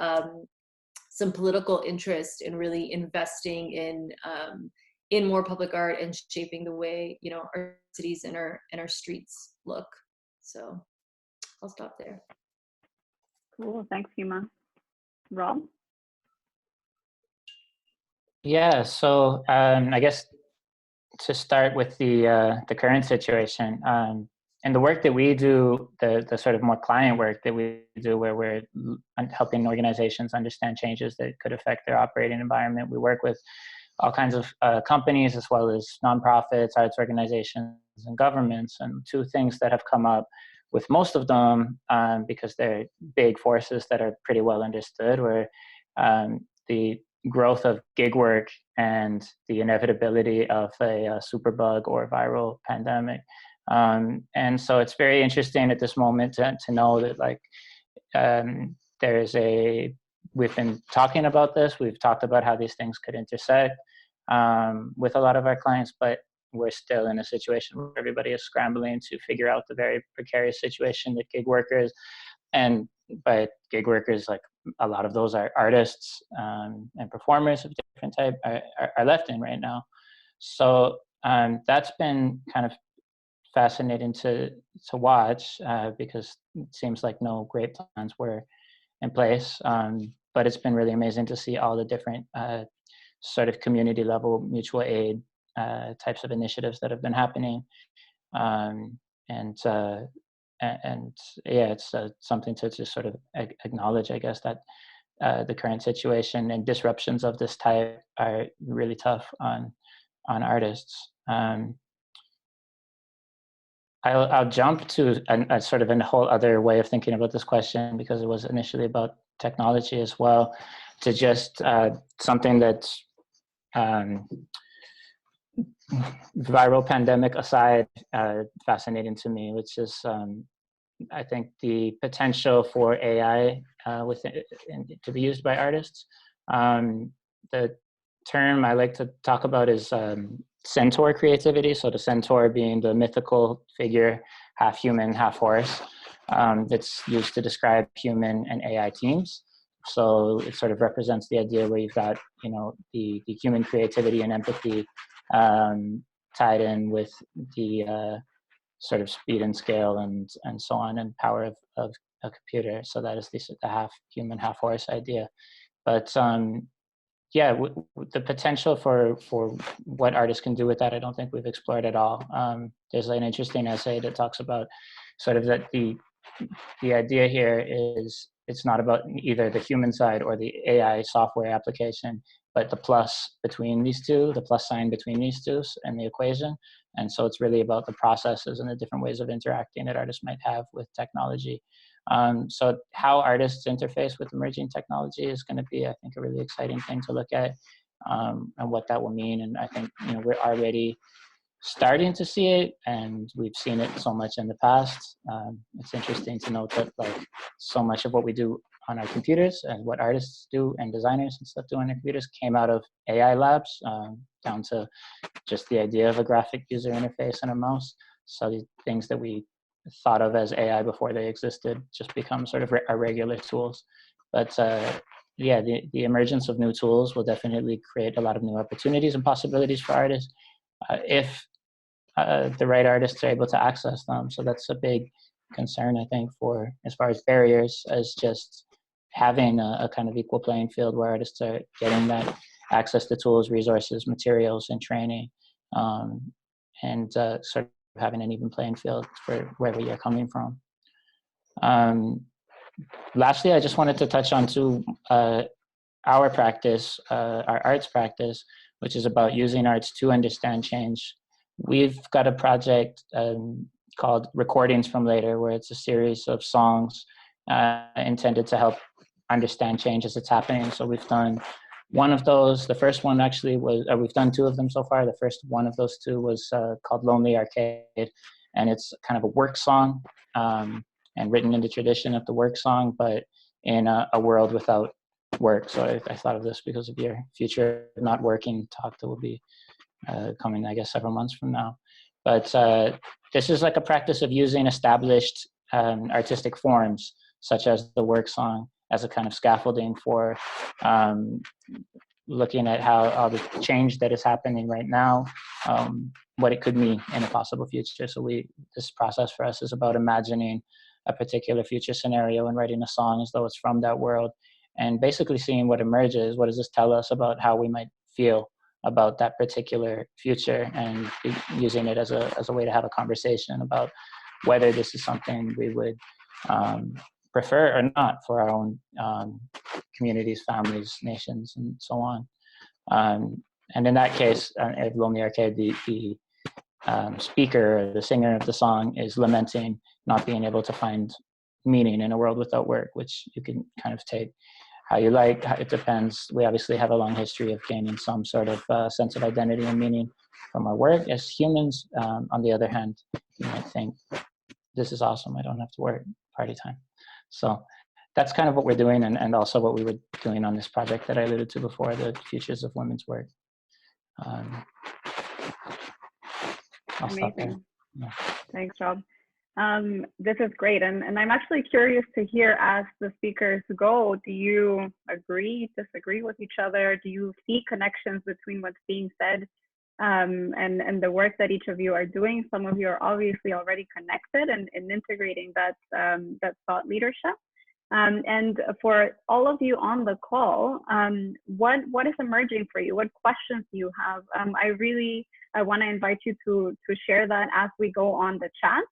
interest in really investing in more public art and shaping the way, our cities and our streets look. So I'll stop there. Cool, thanks, Hima. Rob? Yeah, so I guess to start with the current situation, and the work that we do, the sort of more client work that we do, where we're helping organizations understand changes that could affect their operating environment. We work with all kinds of companies, as well as nonprofits, arts organizations, and governments. And two things that have come up with most of them, because they're big forces that are pretty well understood, were the growth of gig work and the inevitability of a superbug or viral pandemic. And so it's very interesting at this moment to know that, like, we've been talking about this. We've talked about how these things could intersect with a lot of our clients, but we're still in a situation where everybody is scrambling to figure out the very precarious situation that gig workers, and by gig workers, like a lot of those are artists and performers of different type, are left in right now. So that's been kind of fascinating to watch, because it seems like no great plans were in place. But it's been really amazing to see all the different sort of community level mutual aid types of initiatives that have been happening. And yeah, it's something to just sort of acknowledge, I guess, that the current situation and disruptions of this type are really tough on artists. I'll jump to a sort of a whole other way of thinking about this question, because it was initially about technology as well, to just something that's viral pandemic aside, fascinating to me, which is I think the potential for AI to be used by artists. The term I like to talk about is centaur creativity. So the centaur being the mythical figure, half human, half horse, that's used to describe human and AI teams. So it sort of represents the idea where you've got, the human creativity and empathy tied in with the sort of speed and scale and so on, and power of a computer. So that is the half human, half horse idea. But yeah, the potential for what artists can do with that, I don't think we've explored at all. There's an interesting essay that talks about sort of that the idea here is it's not about either the human side or the AI software application, but the plus between these two, the plus sign between these two and the equation. And so it's really about the processes and the different ways of interacting that artists might have with technology. So how artists interface with emerging technology is going to be, I think, a really exciting thing to look at, and what that will mean. And I think, we're already starting to see it, and we've seen it so much in the past. It's interesting to note that, like, so much of what we do on our computers and what artists do and designers and stuff do on their computers came out of AI labs, down to just the idea of a graphic user interface and a mouse. So the things that we thought of as AI before they existed just become sort of our regular tools. But yeah, the emergence of new tools will definitely create a lot of new opportunities and possibilities for artists, if the right artists are able to access them. So that's a big concern, I think, for as far as barriers, as just having a kind of equal playing field where artists are getting that access to tools, resources, materials, and training, and sort of having an even playing field for wherever you're coming from. Lastly, I just wanted to touch on our practice, our arts practice, which is about using arts to understand change. We've got a project called Recordings from Later, where it's a series of songs intended to help understand change as it's happening. So we've done one of those. The first one actually was, we've done two of them so far. The first one of those two was called Lonely Arcade, and it's kind of a work song, and written in the tradition of the work song, but in a world without work. So I thought of this because of your future not working talk that will be coming, I guess, several months from now. But this is like a practice of using established artistic forms, such as the work song, as a kind of scaffolding for looking at how all the change that is happening right now, what it could mean in a possible future. So this process for us is about imagining a particular future scenario and writing a song as though it's from that world, and basically seeing what emerges. What does this tell us about how we might feel about that particular future, and using it as a way to have a conversation about whether this is something we would prefer or not for our own communities, families, nations, and so on. And in that case, at Lonely Arcade, the speaker, the singer of the song, is lamenting not being able to find meaning in a world without work, which you can kind of take how you like. It depends. We obviously have a long history of gaining some sort of sense of identity and meaning from our work as humans. On the other hand, you might think, this is awesome, I don't have to work, party time. So that's kind of what we're doing, and also what we were doing on this project that I alluded to before, the Futures of Women's Work. I'll stop there. Yeah. Thanks, Rob. This is great, and I'm actually curious to hear, as the speakers go, do you agree, disagree with each other? Do you see connections between what's being said and the work that each of you are doing? Some of you are obviously already connected and integrating that thought leadership. And for all of you on the call, what is emerging for you? What questions do you have? I want to invite you to share that as we go on the chat,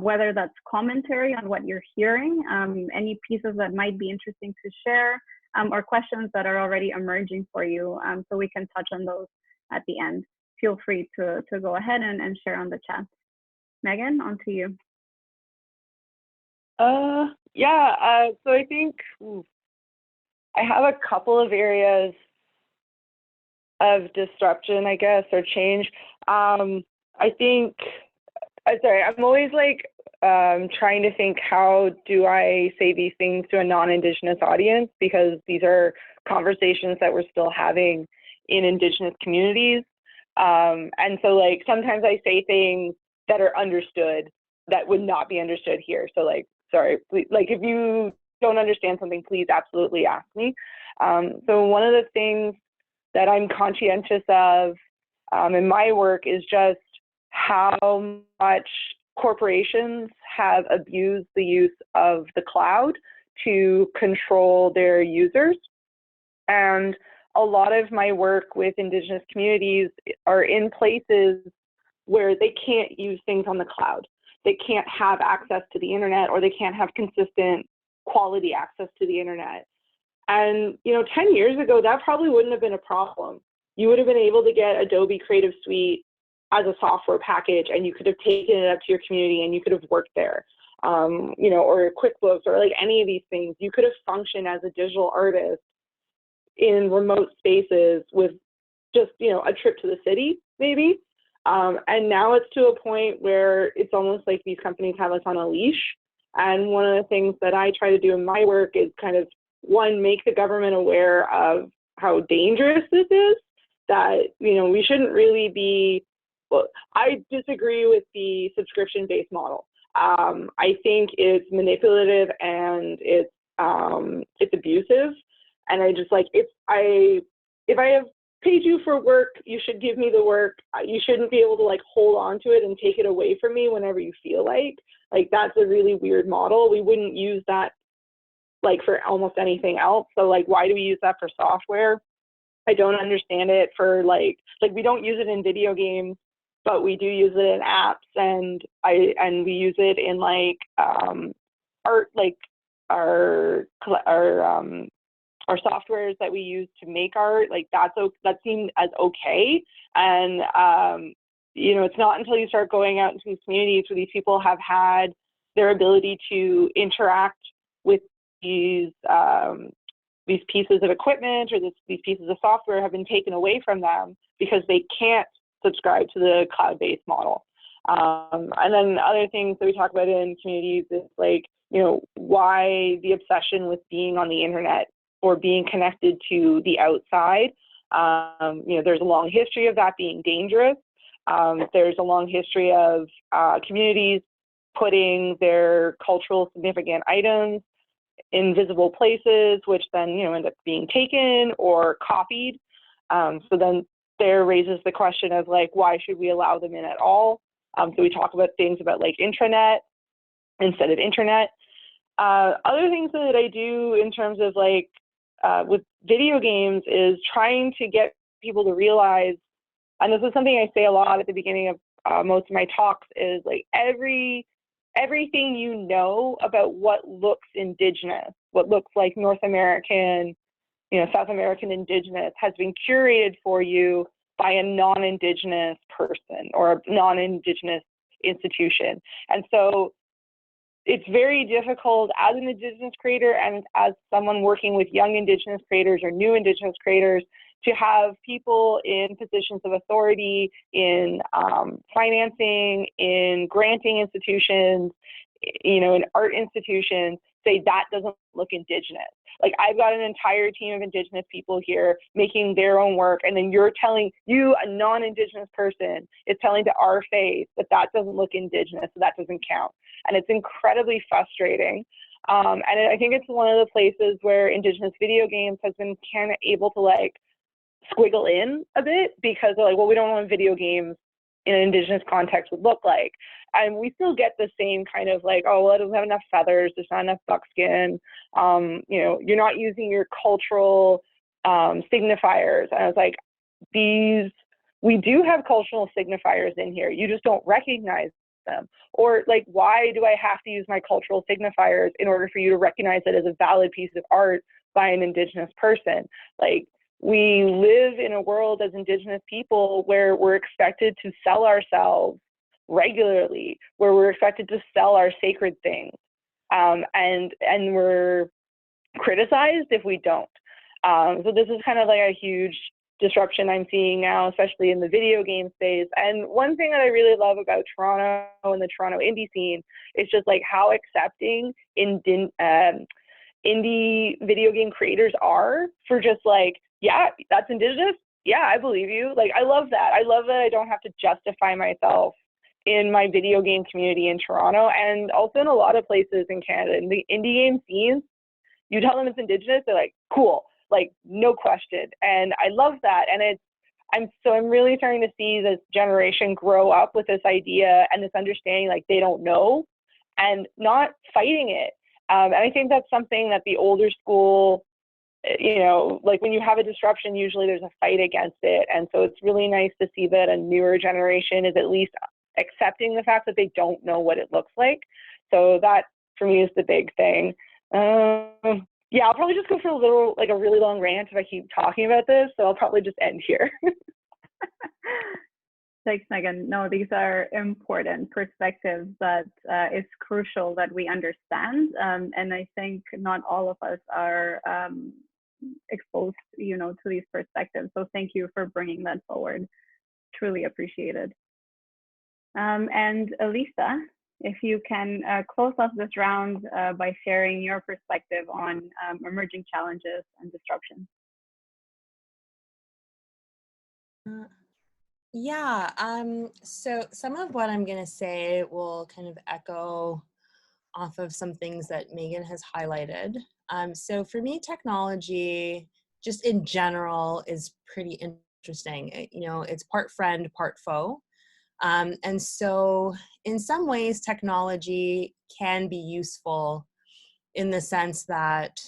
whether that's commentary on what you're hearing, any pieces that might be interesting to share, or questions that are already emerging for you, so we can touch on those at the end. Feel free to go ahead and share on the chat. Meagan, on to you. So I think I have a couple of areas of disruption, I guess, or change. I'm always like trying to think, how do I say these things to a non-Indigenous audience? Because these are conversations that we're still having in Indigenous communities. And so like sometimes I say things that are understood that would not be understood here. So like, sorry, please, like if you don't understand something, please absolutely ask me. So one of the things that I'm conscientious of in my work is just how much corporations have abused the use of the cloud to control their users. And a lot of my work with Indigenous communities are in places where they can't use things on the cloud. They can't have access to the internet, or they can't have consistent quality access to the internet. And 10 years ago, that probably wouldn't have been a problem. You would have been able to get Adobe Creative Suite as a software package, and you could have taken it up to your community and you could have worked there, or QuickBooks, or like any of these things. You could have functioned as a digital artist in remote spaces with just, a trip to the city, maybe. And now it's to a point where it's almost like these companies have us on a leash. And one of the things that I try to do in my work is kind of, one, make the government aware of how dangerous this is, that, we shouldn't really be, well, I disagree with the subscription-based model. I think it's manipulative and it's abusive. And I just like, if I have paid you for work, you should give me the work. You shouldn't be able to like hold on to it and take it away from me whenever you feel like. Like that's a really weird model. We wouldn't use that like for almost anything else. So like, why do we use that for software? I don't understand it for like we don't use it in video games, but we do use it in apps, and we use it in like art, like our softwares that we use to make art. Like that seemed as okay. And it's not until you start going out into these communities where these people have had their ability to interact with these pieces of equipment or these pieces of software have been taken away from them because they can't subscribe to the cloud-based model. And then other things that we talk about in communities is like, why the obsession with being on the internet or being connected to the outside. There's a long history of that being dangerous. There's a long history of communities putting their cultural significant items in visible places, which then end up being taken or copied. So then there raises the question of like, why should we allow them in at all? So we talk about things about like intranet instead of internet. Other things that I do in terms of like with video games is trying to get people to realize, and this is something I say a lot at the beginning of most of my talks, is like every everything you know about what looks indigenous, what looks like North American, South American indigenous, has been curated for you by a non-indigenous person or a non-indigenous institution. And so it's very difficult as an indigenous creator and as someone working with young indigenous creators or new indigenous creators to have people in positions of authority in financing, in granting institutions, in art institutions, say that doesn't look indigenous. Like, I've got an entire team of indigenous people here making their own work, and then you're telling, you, a non-indigenous person, is telling to our face that that doesn't look indigenous, so that doesn't count. And it's incredibly frustrating. And I think it's one of the places where indigenous video games has been kind of able to like squiggle in a bit, because they're like, well, we don't know what video games in an indigenous context would look like. And we still get the same kind of like, oh, well, it doesn't have enough feathers, there's not enough buckskin, you're not using your cultural signifiers. And I was like, we do have cultural signifiers in here, you just don't recognize them. Or like, why do I have to use my cultural signifiers in order for you to recognize it as a valid piece of art by an indigenous person? Like, we live in a world as indigenous people where we're expected to sell ourselves regularly, where we're expected to sell our sacred things, and we're criticized if we don't. So this is kind of like a huge disruption I'm seeing now, especially in the video game space. And one thing that I really love about Toronto and the Toronto indie scene is just like how accepting indie video game creators are for just like, yeah, that's indigenous. Yeah, I believe you. Like, I love that. I love that I don't have to justify myself in my video game community in Toronto, and also in a lot of places in Canada. In the indie game scenes, you tell them it's indigenous, they're like, cool, like, no question. And I love that. And I'm really starting to see this generation grow up with this idea and this understanding, like, they don't know, and not fighting it. And I think that's something that the older school, like when you have a disruption, usually there's a fight against it. And so it's really nice to see that a newer generation is at least accepting the fact that they don't know what it looks like. So that for me is the big thing. Yeah, I'll probably just go for a really long rant if I keep talking about this. So I'll probably just end here. Thanks, Meagan. No, these are important perspectives that it's crucial that we understand. And I think not all of us are exposed, to these perspectives. So thank you for bringing that forward. Truly appreciated. And Elisa, if you can close off this round by sharing your perspective on emerging challenges and disruptions. Yeah, so some of what I'm going to say will kind of echo off of some things that Meagan has highlighted. So for me, technology, just in general, is pretty interesting. It's part friend, part foe. And so in some ways, technology can be useful in the sense that,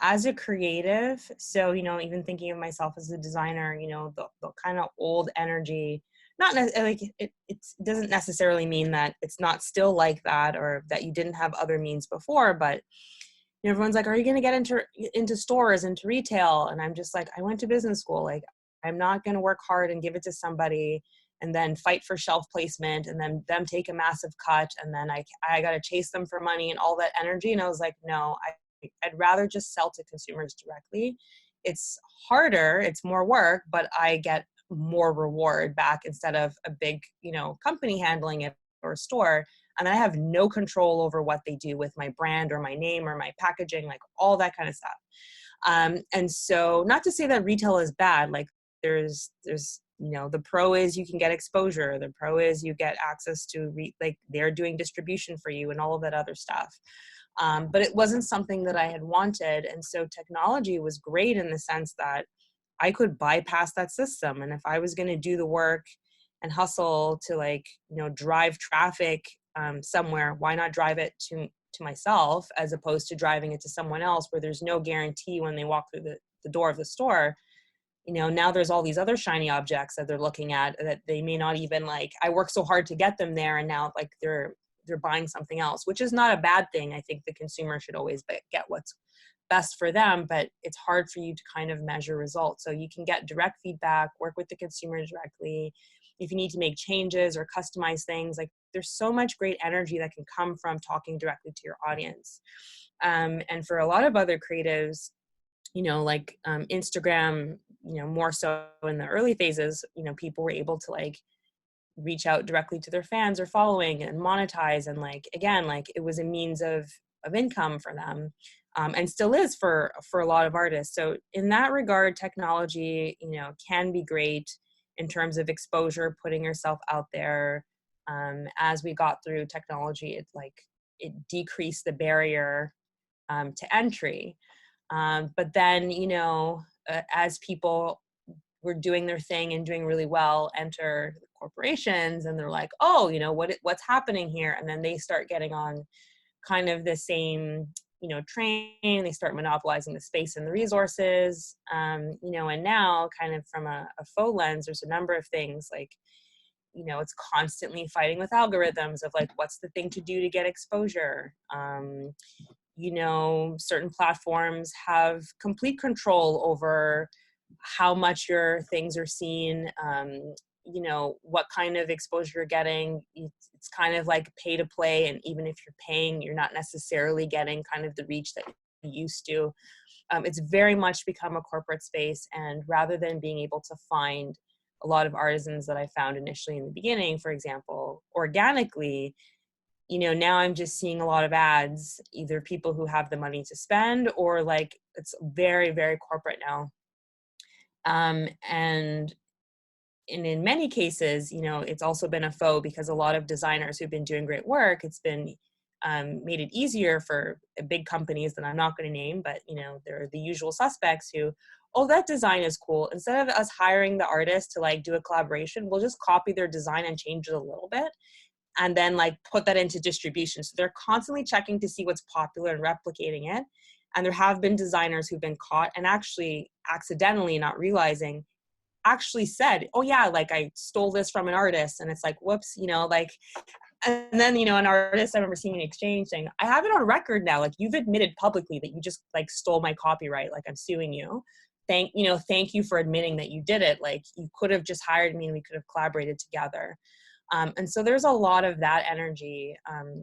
as a creative, so, even thinking of myself as a designer, the kind of old energy, not like it doesn't necessarily mean that it's not still like that or that you didn't have other means before, but everyone's like, are you going to get into stores, into retail? And I'm just like, I went to business school. Like, I'm not going to work hard and give it to somebody and then fight for shelf placement and then them take a massive cut. And then I got to chase them for money and all that energy. And I was like, no, I'd rather just sell to consumers directly. It's harder, it's more work, but I get more reward back instead of a big, company handling it or a store. And I have no control over what they do with my brand or my name or my packaging, like all that kind of stuff. And so not to say that retail is bad, like there's the pro is you can get exposure. The pro is you get access to they're doing distribution for you and all of that other stuff. But it wasn't something that I had wanted. And so technology was great in the sense that I could bypass that system. And if I was going to do the work and hustle to drive traffic somewhere, why not drive it to myself as opposed to driving it to someone else where there's no guarantee when they walk through the door of the store. Now there's all these other shiny objects that they're looking at that they may not even I worked so hard to get them there. And now they're they're buying something else, which is not a bad thing. I think the consumer should always get what's best for them, but it's hard for you to kind of measure results. So you can get direct feedback, work with the consumer directly. If you need to make changes or customize things, like there's so much great energy that can come from talking directly to your audience. And for a lot of other creatives, you know, like Instagram, you know, more so in the early phases, you know, people were able to like reach out directly to their fans or following and monetize. And like, again, like it was a means of income for them. And still is for a lot of artists. So in that regard, technology, you know, can be great in terms of exposure, putting yourself out there. As we got through technology, it decreased the barrier to entry. But then, you know, as people were doing their thing and doing really well, enter corporations, and they're like, oh, you know, what's happening here? And then they start getting on kind of the same, you know, train. They start monopolizing the space and the resources, you know, and now kind of from a faux lens, there's a number of things like, you know, it's constantly fighting with algorithms of like, what's the thing to do to get exposure? You know, certain platforms have complete control over how much your things are seen, you know, what kind of exposure you're getting. It's kind of like pay to play, and even if you're paying, you're not necessarily getting kind of the reach that you used to. It's very much become a corporate space, and rather than being able to find a lot of artisans that I found initially in the beginning, for example, organically, you know, now I'm just seeing a lot of ads, either people who have the money to spend, or like it's very, very corporate now. And in many cases, you know, it's also been a foe, because a lot of designers who've been doing great work, it's been made it easier for big companies that I'm not going to name, but, you know, they're the usual suspects who, oh, that design is cool. Instead of us hiring the artist to like do a collaboration, we'll just copy their design and change it a little bit, and then like put that into distribution. So they're constantly checking to see what's popular and replicating it. And there have been designers who've been caught and actually accidentally, not realizing, actually said, oh yeah, like I stole this from an artist. And it's like, whoops, you know, like, and then, you know, an artist, I remember seeing an exchange saying, I have it on record now, like you've admitted publicly that you just like stole my copyright, like I'm suing you. Thank you for admitting that you did it. Like you could have just hired me and we could have collaborated together. And so there's a lot of that energy,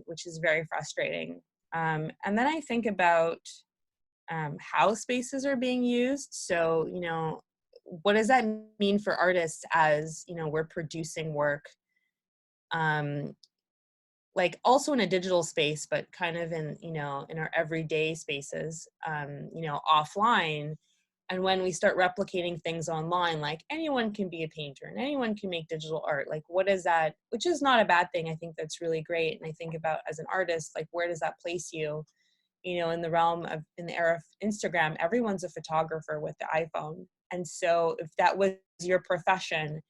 which is very frustrating. And then I think about how spaces are being used. So, you know, what does that mean for artists as, you know, we're producing work, like also in a digital space, but kind of in, you know, in our everyday spaces, you know, offline. And when we start replicating things online, like anyone can be a painter and anyone can make digital art. Like what is that, which is not a bad thing. I think that's really great. And I think about as an artist, like where does that place you? You know, in the realm of, in the era of Instagram, everyone's a photographer with the iPhone. And so if that was your profession,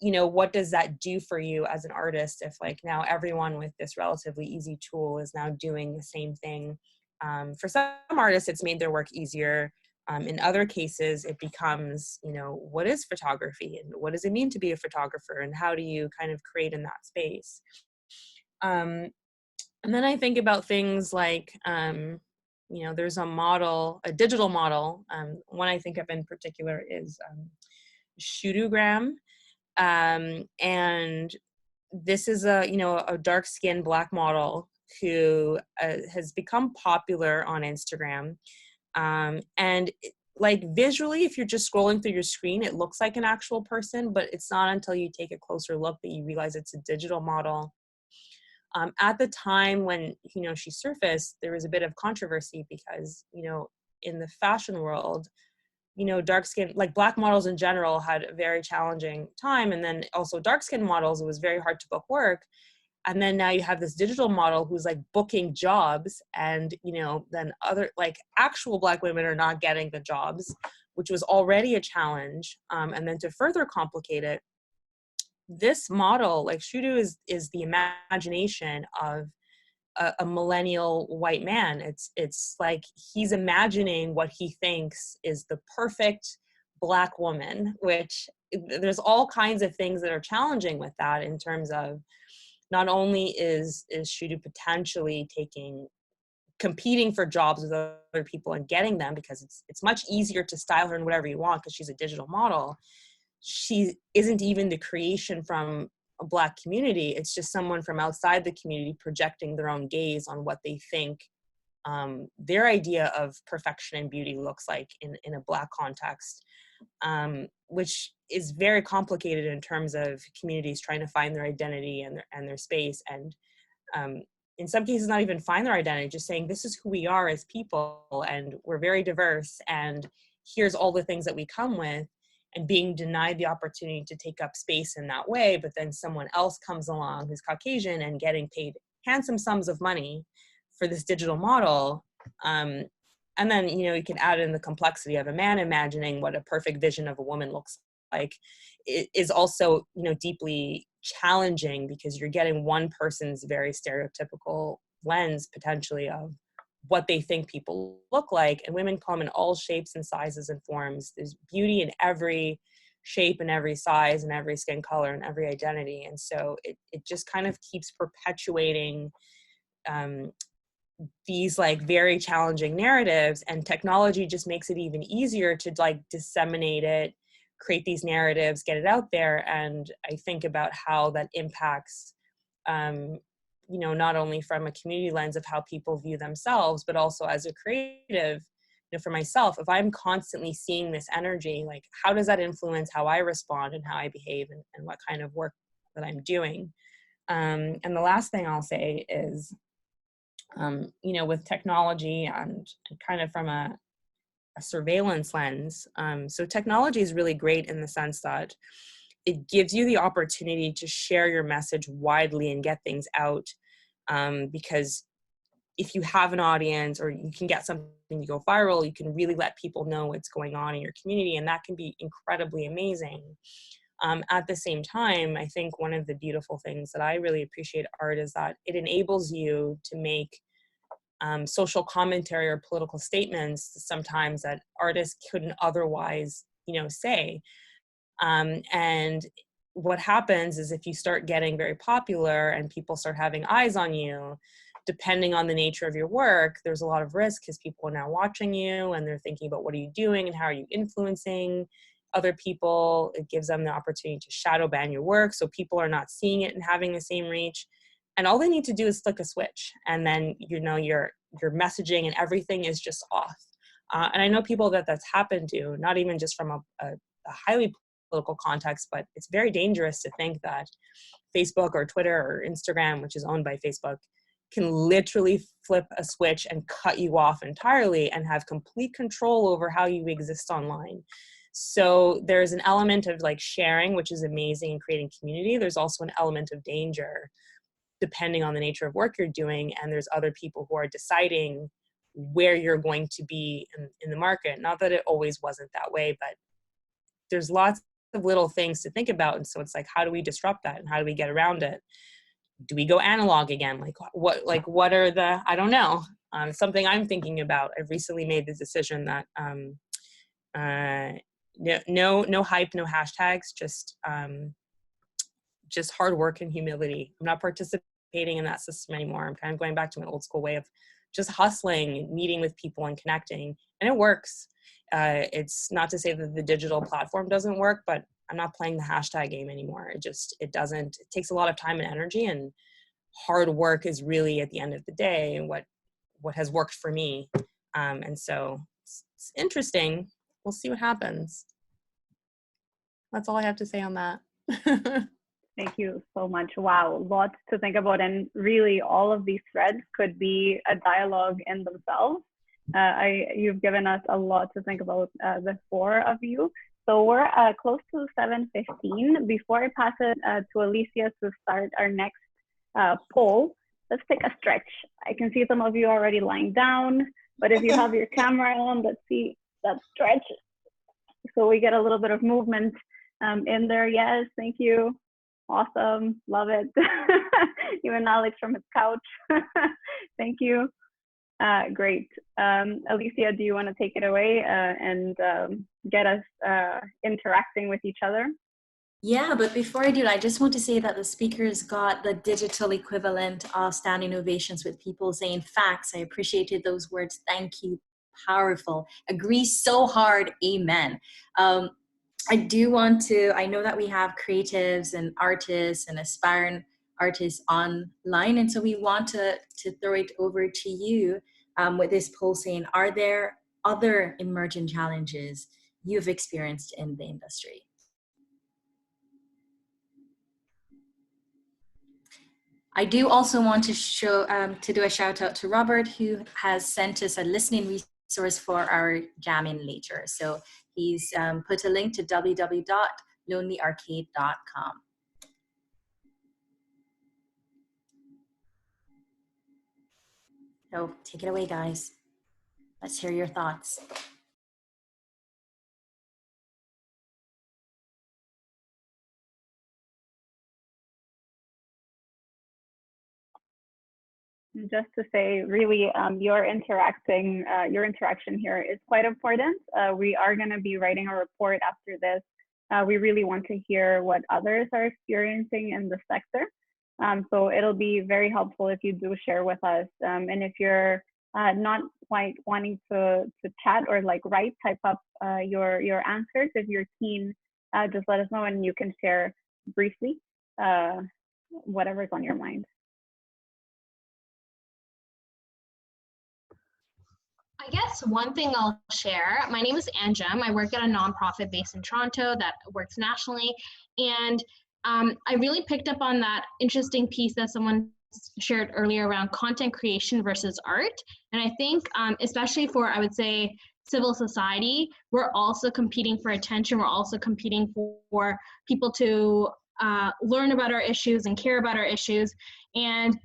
you know, what does that do for you as an artist if like now everyone with this relatively easy tool is now doing the same thing? For some artists, it's made their work easier. In other cases, it becomes, you know, what is photography and what does it mean to be a photographer and how do you kind of create in that space? And then I think about things like, you know, there's a digital model. One I think of in particular is Shootogram. And this is a dark-skinned Black model who has become popular on Instagram. And like visually, if you're just scrolling through your screen, it looks like an actual person, but it's not until you take a closer look that you realize it's a digital model. At the time when, you know, she surfaced, there was a bit of controversy because, you know, in the fashion world, you know, like Black models in general had a very challenging time. And then also dark-skinned models, it was very hard to book work. And then now you have this digital model who's like booking jobs, and, you know, then other like actual Black women are not getting the jobs, which was already a challenge. And then to further complicate it, this model, like Shudu, is the imagination of a millennial white man. It's like he's imagining what he thinks is the perfect Black woman, which there's all kinds of things that are challenging with that in terms of, not only is Shudu potentially competing for jobs with other people and getting them, because it's much easier to style her in whatever you want because she's a digital model. She isn't even the creation from a Black community. It's just someone from outside the community projecting their own gaze on what they think their idea of perfection and beauty looks like in a Black context, which is very complicated in terms of communities trying to find their identity and their space, and in some cases not even find their identity, just saying this is who we are as people and we're very diverse and here's all the things that we come with, and being denied the opportunity to take up space in that way. But then someone else comes along who's Caucasian and getting paid handsome sums of money for this digital model. And then, you know, you can add in the complexity of a man imagining what a perfect vision of a woman looks like. It is also, you know, deeply challenging because you're getting one person's very stereotypical lens potentially of what they think people look like, and women come in all shapes and sizes and forms. There's beauty in every shape and every size and every skin color and every identity. And so it just kind of keeps perpetuating these like very challenging narratives, and technology just makes it even easier to like disseminate it, create these narratives, get it out there. And I think about how that impacts you know, not only from a community lens of how people view themselves, but also as a creative, you know, for myself, if I'm constantly seeing this energy, like how does that influence how I respond and how I behave and what kind of work that I'm doing? And the last thing I'll say is, you know, with technology and kind of from a surveillance lens, so technology is really great in the sense that it gives you the opportunity to share your message widely and get things out, because if you have an audience or you can get something to go viral, you can really let people know what's going on in your community, and that can be incredibly amazing. At the same time, I think one of the beautiful things that I really appreciate art is that it enables you to make social commentary or political statements sometimes that artists couldn't otherwise, you know, say. And what happens is if you start getting very popular and people start having eyes on you, depending on the nature of your work, there's a lot of risk because people are now watching you and they're thinking about what are you doing and how are you influencing other people. It gives them the opportunity to shadow ban your work so people are not seeing it and having the same reach. And all they need to do is flick a switch, and then, you know, your messaging and everything is just off. And I know people that's happened to, not even just from a highly political context, but it's very dangerous to think that Facebook or Twitter or Instagram, which is owned by Facebook, can literally flip a switch and cut you off entirely and have complete control over how you exist online. So there's an element of like sharing, which is amazing, and creating community. There's also an element of danger depending on the nature of work you're doing, and there's other people who are deciding where you're going to be in the market. Not that it always wasn't that way, but there's lots of little things to think about. And so it's like, how do we disrupt that and how do we get around it? Do we go analog again? Like what are the, I don't know. Something I'm thinking about. I've recently made the decision that no hype, no hashtags, just hard work and humility. I'm not participating in that system anymore. I'm kind of going back to my old school way of just hustling, meeting with people and connecting, and it works. It's not to say that the digital platform doesn't work, but I'm not playing the hashtag game anymore. It doesn't. It takes a lot of time and energy, and hard work is really, at the end of the day, what has worked for me. And so it's interesting. We'll see what happens. That's all I have to say on that. Thank you so much. Wow, lots to think about. And really, all of these threads could be a dialogue in themselves. You've given us a lot to think about, the four of you. So we're close to 7:15. Before I pass it to Elisa to start our next poll, let's take a stretch. I can see some of you already lying down, but if you have your camera on, let's see that stretch. So we get a little bit of movement in there. Yes, thank you. Awesome, love it. Even Alex from his couch. Thank you. Great. Elisa, do you want to take it away and get us interacting with each other? Yeah, but before I do, I just want to say that the speakers got the digital equivalent of standing ovations with people saying facts. I appreciated those words. Thank you. Powerful. Agree so hard. Amen. I do want to, I know that we have creatives and artists and aspiring artists online. And so we want to throw it over to you with this poll saying, are there other emerging challenges you've experienced in the industry? I do also want to show to do a shout out to Robert, who has sent us a listening resource for our jamming later. So he's put a link to www.lonelyarcade.com. So take it away, guys. Let's hear your thoughts. Just to say, really, your interaction here is quite important. We are going to be writing a report after this. We really want to hear what others are experiencing in the sector. So it'll be very helpful if you do share with us. And if you're not quite wanting to chat or like write, type up your answers. If you're keen, just let us know and you can share briefly whatever's on your mind. I guess one thing I'll share, my name is Anjum. I work at a nonprofit based in Toronto that works nationally. And I really picked up on that interesting piece that someone shared earlier around content creation versus art. And I think especially for, I would say, civil society, we're also competing for attention. We're also competing for people to learn about our issues and care about our issues. And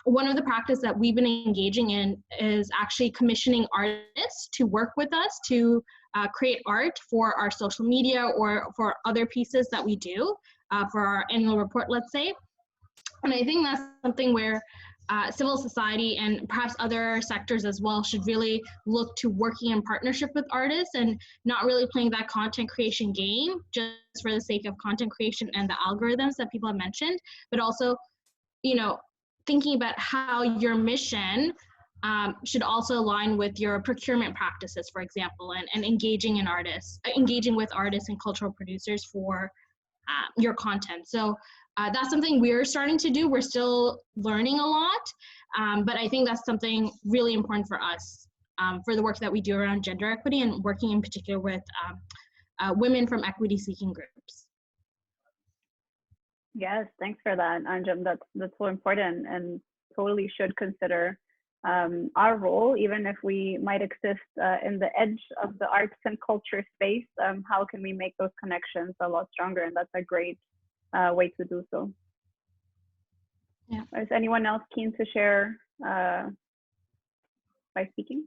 one of the practices that we've been engaging in is actually commissioning artists to work with us to create art for our social media or for other pieces that we do for our annual report, let's say. And I think that's something where civil society and perhaps other sectors as well should really look to working in partnership with artists and not really playing that content creation game just for the sake of content creation and the algorithms that people have mentioned, but also, you know, thinking about how your mission should also align with your procurement practices, for example, and engaging with artists and cultural producers for your content. So that's something we're starting to do. We're still learning a lot, but I think that's something really important for us for the work that we do around gender equity and working in particular with women from equity-seeking groups. Yes, thanks for that, Anjum. That's so important and totally should consider our role, even if we might exist in the edge of the arts and culture space. How can we make those connections a lot stronger? And that's a great way to do so. Yeah. Is anyone else keen to share by speaking?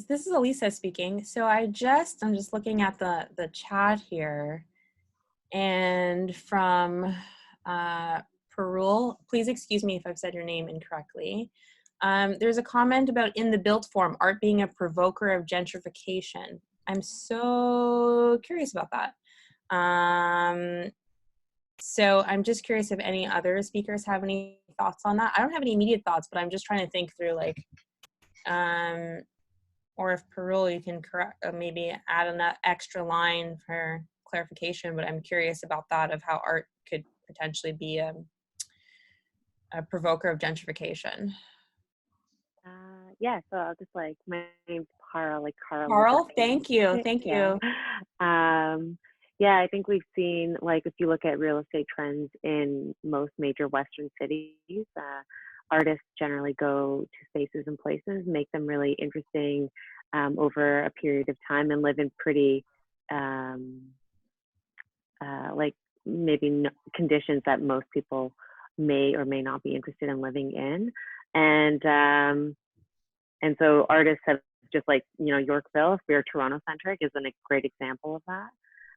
This is Elisa speaking. So I'm just looking at the chat here. And from Perul, please excuse me if I've said your name incorrectly. There's a comment about in the built form, art being a provoker of gentrification. I'm so curious about that. So I'm just curious if any other speakers have any thoughts on that. I don't have any immediate thoughts, but I'm just trying to think through like, or if Perul, you can maybe add an extra line for clarification, but I'm curious about that, of how art could potentially be a provoker of gentrification. Yeah, so I'll just my name's Carl, Carl, thank you. Yeah, I think we've seen, if you look at real estate trends in most major Western cities, artists generally go to spaces and places, make them really interesting over a period of time, and live in pretty conditions that most people may or may not be interested in living in. And so artists have just Yorkville, if we're Toronto centric, is a great example of that,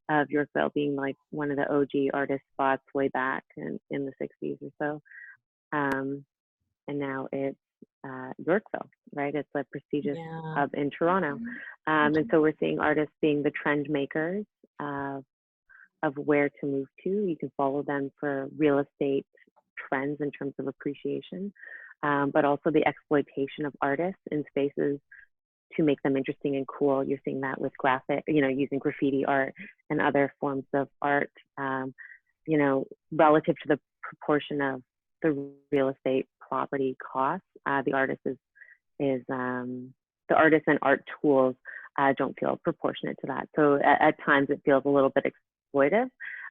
of Yorkville being one of the OG artist spots way back in the 60s or so. And now it's Yorkville, right? It's a prestigious hub in Toronto. And so we're seeing artists being the trend makers of where to move to. You can follow them for real estate trends in terms of appreciation, but also the exploitation of artists in spaces to make them interesting and cool. You're seeing that with graphic, using graffiti art and other forms of art, relative to the proportion of the real estate property costs. The artist the artists and art tools don't feel proportionate to that. So at times it feels a little bit exploitive,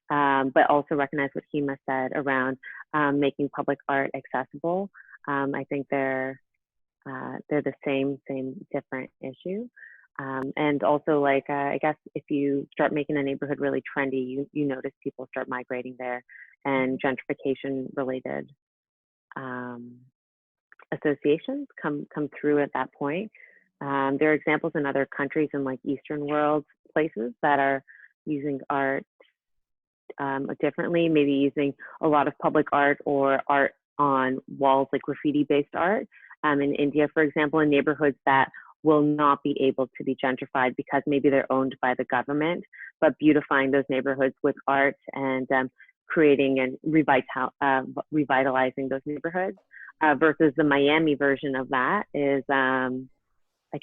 but also recognize what Hima said around making public art accessible. I think they're the same different issue. And also, like, I guess if you start making a neighborhood really trendy, you notice people start migrating there, and gentrification related associations come through at that point. There are examples in other countries in like Eastern world places that are using art differently, maybe using a lot of public art or art on walls, like graffiti-based art. In India, for example, in neighborhoods that will not be able to be gentrified because maybe they're owned by the government, but beautifying those neighborhoods with art and creating and revitalizing those neighborhoods, versus the Miami version of that is, I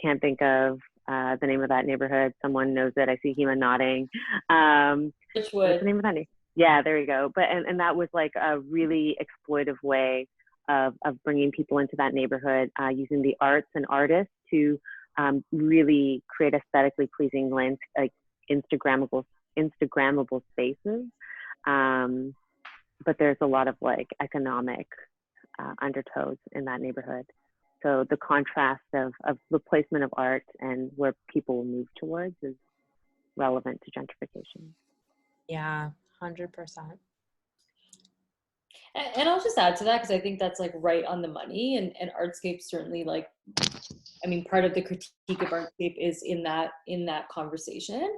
can't think of the name of that neighborhood. Someone knows it. I see Hima nodding. What's the name of that name? Yeah, there you go. But and that was like a really exploitive way of bringing people into that neighborhood, using the arts and artists to really create aesthetically pleasing like Instagrammable spaces. But there's a lot of like economic undertows in that neighborhood. So the contrast of the placement of art and where people will move towards is relevant to gentrification. Yeah, 100%. And I'll just add to that, because I think that's like right on the money, and Artscape certainly, like, I mean, part of the critique of Artscape is in that conversation.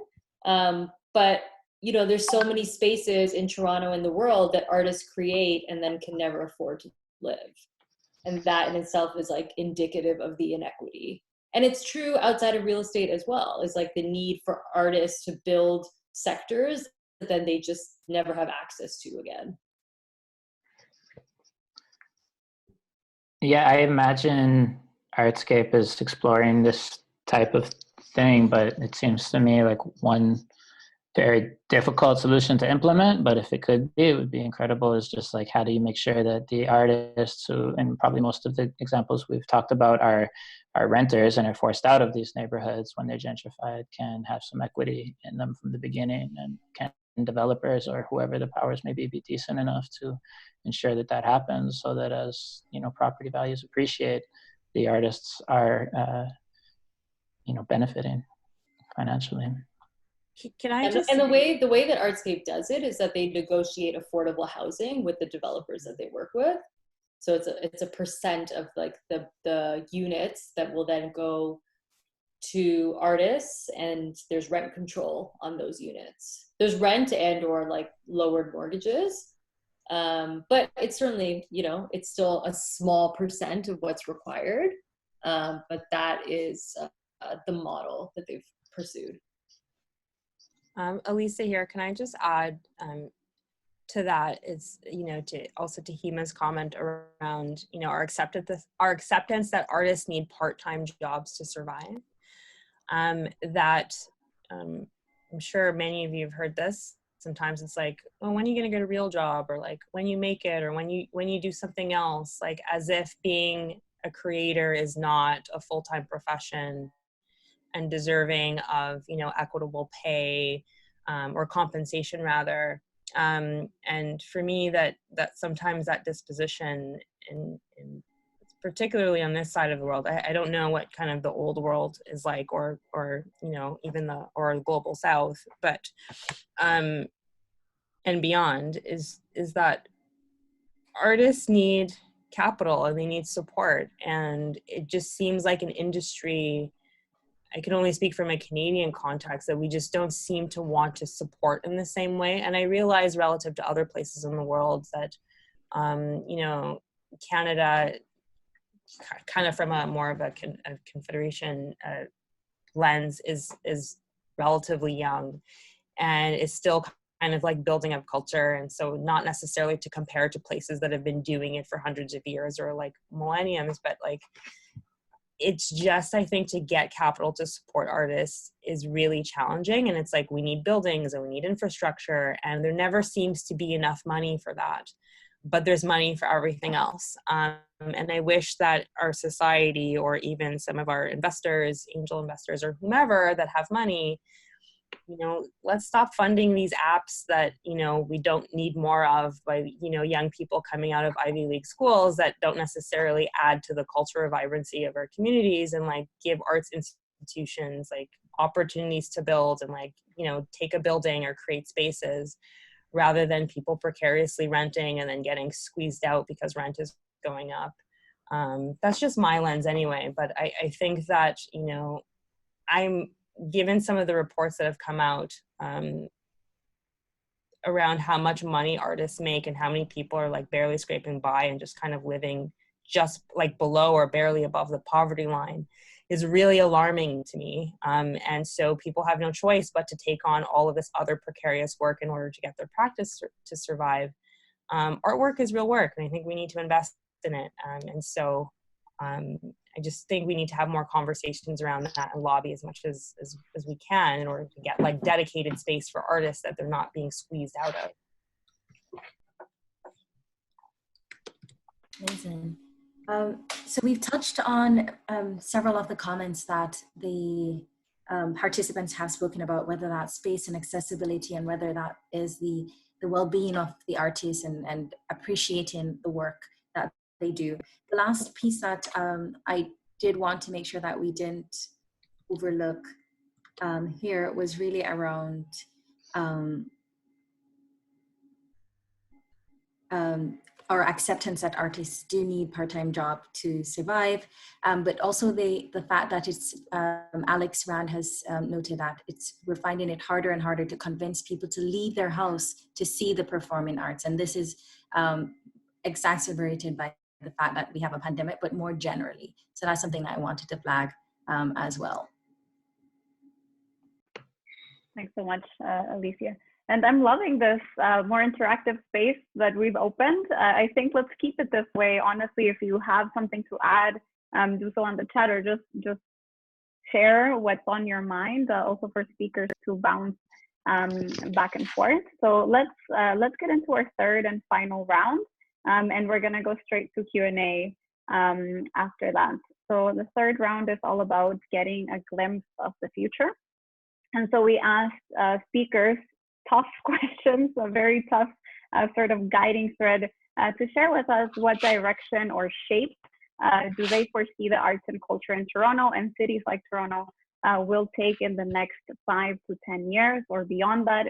But there's so many spaces in Toronto and the world that artists create and then can never afford to live. And that in itself is like indicative of the inequity. And it's true outside of real estate as well. It's like the need for artists to build sectors that then they just never have access to again. Yeah, I imagine Artscape is exploring this type of thing, but it seems to me like one very difficult solution to implement, but if it could be, it would be incredible, is just like, how do you make sure that the artists who, and probably most of the examples we've talked about are renters and are forced out of these neighborhoods when they're gentrified, can have some equity in them from the beginning, and can developers or whoever the powers may be decent enough to ensure that that happens, so that as property values appreciate, the artists are benefiting financially. Can I just... And the way that Artscape does it is that they negotiate affordable housing with the developers that they work with. So it's a percent of like the units that will then go to artists, and there's rent control on those units. There's rent and or like lowered mortgages. But it's certainly, it's still a small percent of what's required. But that is the model that they've pursued. Elisa here, can I just add to that, is, to Hima's comment around, our acceptance that artists need part-time jobs to survive. That I'm sure many of you have heard this. Sometimes it's like, oh, when are you going to get a real job? Or like, when you make it, or when you do something else, like as if being a creator is not a full-time profession and deserving of, equitable pay, or compensation rather. And for me, that sometimes that disposition, in particularly on this side of the world, I don't know what kind of the old world is like, or even the global South, but and beyond, is that artists need capital and they need support, and it just seems like an industry, I can only speak from a Canadian context, that we just don't seem to want to support in the same way. And I realize relative to other places in the world that, Canada, kind of from a more of a confederation lens, is relatively young, and is still kind of like building up culture. And so not necessarily to compare to places that have been doing it for hundreds of years or like millenniums, but like, it's just, I think, to get capital to support artists is really challenging. And it's like, we need buildings and we need infrastructure, and there never seems to be enough money for that. But there's money for everything else. And I wish that our society, or even some of our investors, angel investors or whomever that have money, you know, let's stop funding these apps that, you know, we don't need more of by, you know, young people coming out of Ivy League schools that don't necessarily add to the cultural vibrancy of our communities, and like give arts institutions like opportunities to build and like, you know, take a building or create spaces, rather than people precariously renting and then getting squeezed out because rent is going up. That's just my lens anyway. But I think that, you know, I'm given some of the reports that have come out around how much money artists make and how many people are like barely scraping by and just kind of living just like below or barely above the poverty line is really alarming to me. And so people have no choice but to take on all of this other precarious work in order to get their practice to survive. Artwork is real work, and I think we need to invest in it. And so I just think we need to have more conversations around that and lobby as much as we can in order to get like dedicated space for artists that they're not being squeezed out of. Amazing. So we've touched on several of the comments that the participants have spoken about, whether that's space and accessibility, and whether that is the well-being of the artists and appreciating the work that they do. The last piece that I did want to make sure that we didn't overlook here was really around our acceptance that artists do need part-time job to survive, but also the fact that it's Alex Rand has noted that we're finding it harder and harder to convince people to leave their house to see the performing arts, and this is exacerbated by the fact that we have a pandemic, but more generally. So that's something that I wanted to flag as well. Thanks so much, Alicia. And I'm loving this more interactive space that we've opened. I think let's keep it this way. Honestly, if you have something to add, do so on the chat, or just share what's on your mind, also for speakers to bounce back and forth. So let's get into our third and final round. And we're gonna go straight to Q&A after that. So the third round is all about getting a glimpse of the future. And so we asked speakers tough questions, a very tough sort of guiding thread to share with us what direction or shape do they foresee the arts and culture in Toronto and cities like Toronto will take in the next 5 to 10 years or beyond that,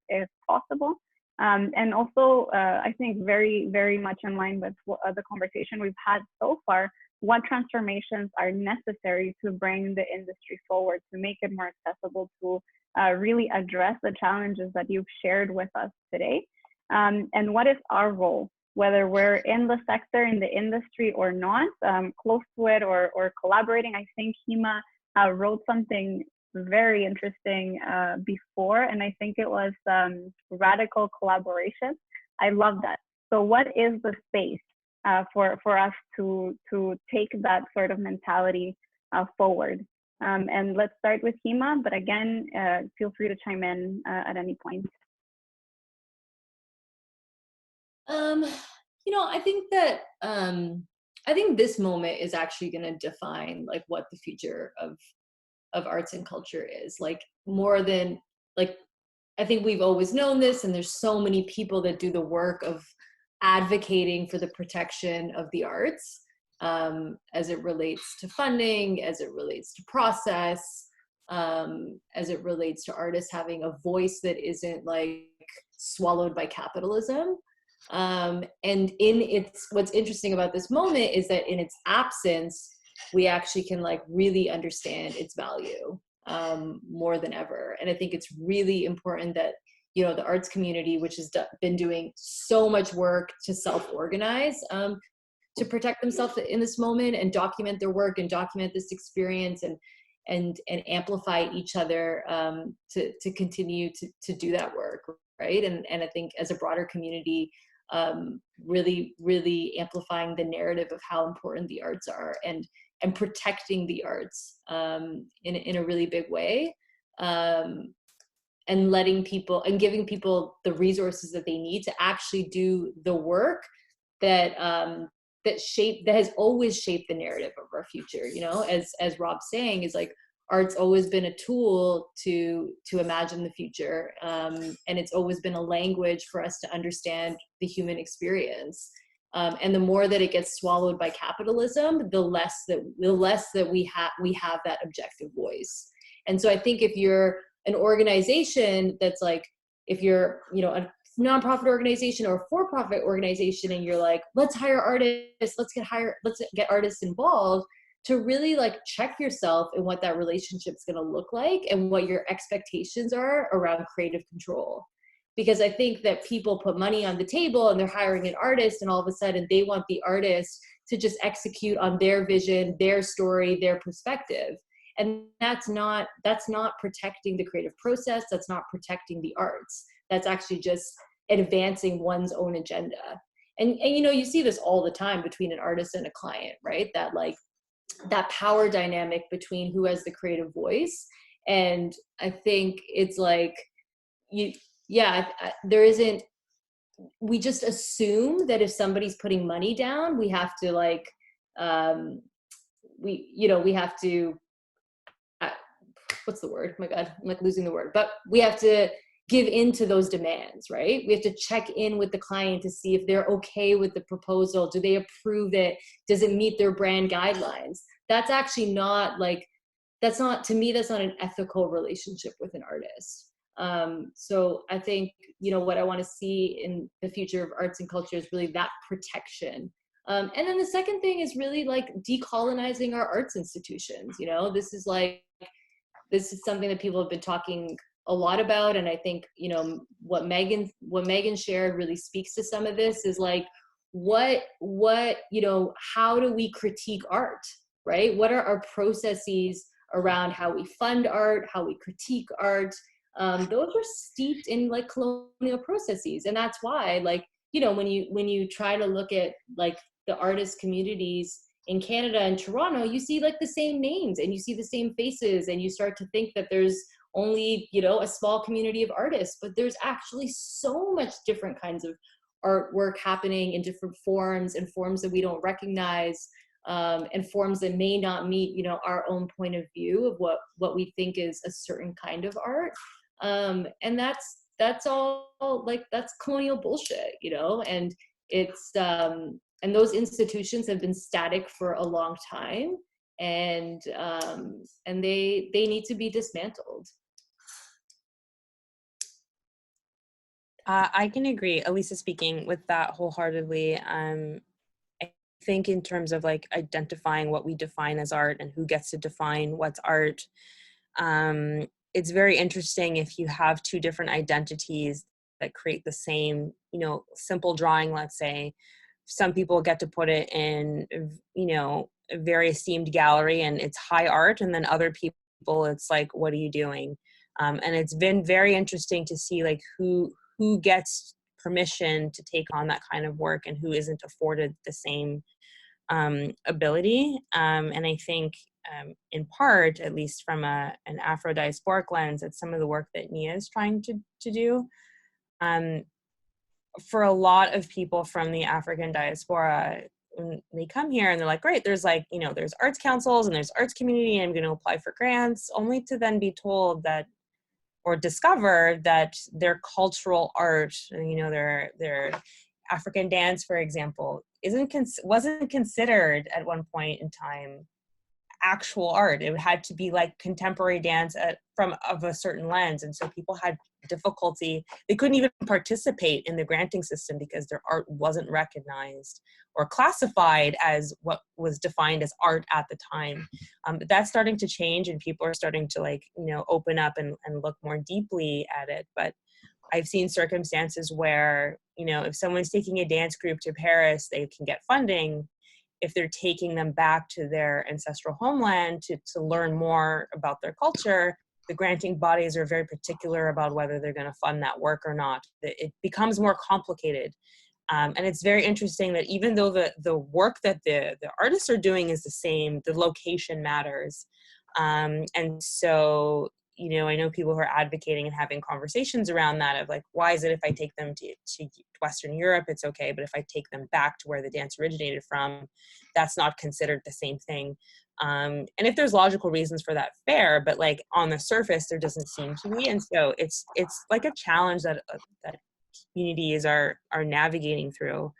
if possible. And also, I think very, very much in line with the conversation we've had so far, what transformations are necessary to bring the industry forward, to make it more accessible, to really address the challenges that you've shared with us today. And what is our role, whether we're in the sector, in the industry or not, close to it or collaborating. I think Hima wrote something very interesting before, and I think it was radical collaboration. I love that. So what is the space for us to take that sort of mentality forward? And let's start with Hima, but again, feel free to chime in at any point. You know, I think that I think this moment is actually going to define like what the future of arts and culture is. Like more than like, I think we've always known this, and there's so many people that do the work of advocating for the protection of the arts as it relates to funding, as it relates to process, as it relates to artists having a voice that isn't like swallowed by capitalism. And what's interesting about this moment is that in its absence, we actually can like really understand its value more than ever. And I think it's really important that, you know, the arts community, which has been doing so much work to self-organize, to protect themselves in this moment and document their work and document this experience and amplify each other to continue to do that work, right? And I think as a broader community, really, really amplifying the narrative of how important the arts are, and protecting the arts in a really big way, and letting people and giving people the resources that they need to actually do the work that that has always shaped the narrative of our future. You know, as Rob's saying, is like, art's always been a tool to imagine the future, and it's always been a language for us to understand the human experience. And the more that it gets swallowed by capitalism, the less that we have that objective voice. And so I think if you're an organization that's like, if you're, you know, a nonprofit organization or a for-profit organization, and you're like, let's hire artists, let's get artists involved, to really like check yourself in what that relationship's going to look like and what your expectations are around creative control. Because I think that people put money on the table and they're hiring an artist, and all of a sudden they want the artist to just execute on their vision, their story, their perspective. And that's not protecting the creative process. That's not protecting the arts. That's actually just advancing one's own agenda. And you know, you see this all the time between an artist and a client, right? That like, that power dynamic between who has the creative voice. And I think it's like, there isn't, we just assume that if somebody's putting money down, we have to like, we have to, what's the word? Oh my God, I'm like losing the word, but we have to give in to those demands, right? We have to check in with the client to see if they're okay with the proposal. Do they approve it? Does it meet their brand guidelines? That's actually not like, to me, that's not an ethical relationship with an artist. So I think, you know, what I want to see in the future of arts and culture is really that protection. And then the second thing is really like decolonizing our arts institutions. You know, this is something that people have been talking a lot about. And I think, you know, what Meagan shared really speaks to some of this, is like, what, you know, how do we critique art, right? What are our processes around how we fund art, how we critique art? Those are steeped in like colonial processes. And that's why, like, you know, when you try to look at like the artist communities in Canada and Toronto, you see like the same names and you see the same faces, and you start to think that there's only, you know, a small community of artists, but there's actually so much different kinds of artwork happening in different forms, and forms that we don't recognize, and forms that may not meet, you know, our own point of view of what we think is a certain kind of art. And that's all like, that's colonial bullshit, you know, and it's, and those institutions have been static for a long time, and they need to be dismantled. I can agree, Elisa speaking, with that wholeheartedly. I think in terms of like identifying what we define as art and who gets to define what's art, it's very interesting if you have two different identities that create the same, you know, simple drawing, let's say. Some people get to put it in, you know, a very esteemed gallery and it's high art, and then other people, it's like, what are you doing? And it's been very interesting to see like who gets permission to take on that kind of work and who isn't afforded the same ability. And I think in part, at least from an Afro-diasporic lens, it's some of the work that Nia is trying to do. For a lot of people from the African diaspora, when they come here and they're like, great, there's like, you know, there's arts councils and there's arts community, and I'm going to apply for grants, only to then be told that, or discover that their cultural art, you know, their African dance, for example, wasn't considered at one point in time actual art. It had to be like contemporary dance of a certain lens, and so people had difficulty. They couldn't even participate in the granting system because their art wasn't recognized or classified as what was defined as art at the time. But that's starting to change, and people are starting to like, you know, open up and look more deeply at it. But I've seen circumstances where, you know, if someone's taking a dance group to Paris, they can get funding. If they're taking them back to their ancestral homeland to learn more about their culture, the granting bodies are very particular about whether they're going to fund that work or not. It becomes more complicated. And it's very interesting that even though the work that the artists are doing is the same, the location matters. And so, you know, I know people who are advocating and having conversations around that of like, why is it if I take them to Western Europe, it's okay, but if I take them back to where the dance originated from, that's not considered the same thing. And if there's logical reasons for that, fair, but like on the surface, there doesn't seem to be. And so it's like a challenge that communities are navigating through.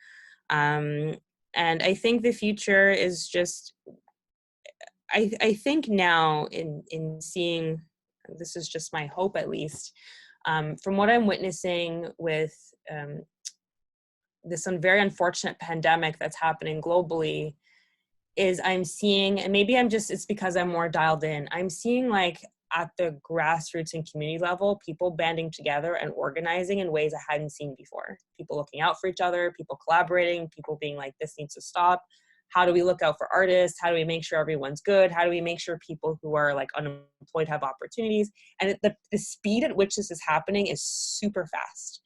And I think the future is just, I think now in seeing, this is just my hope at least, from what I'm witnessing with this very unfortunate pandemic that's happening globally, is I'm seeing, and maybe it's because I'm more dialed in, I'm seeing like at the grassroots and community level, people banding together and organizing in ways I hadn't seen before. People looking out for each other, people collaborating, people being like, this needs to stop. How do we look out for artists? How do we make sure everyone's good? How do we make sure people who are like unemployed have opportunities? And the speed at which this is happening is super fast.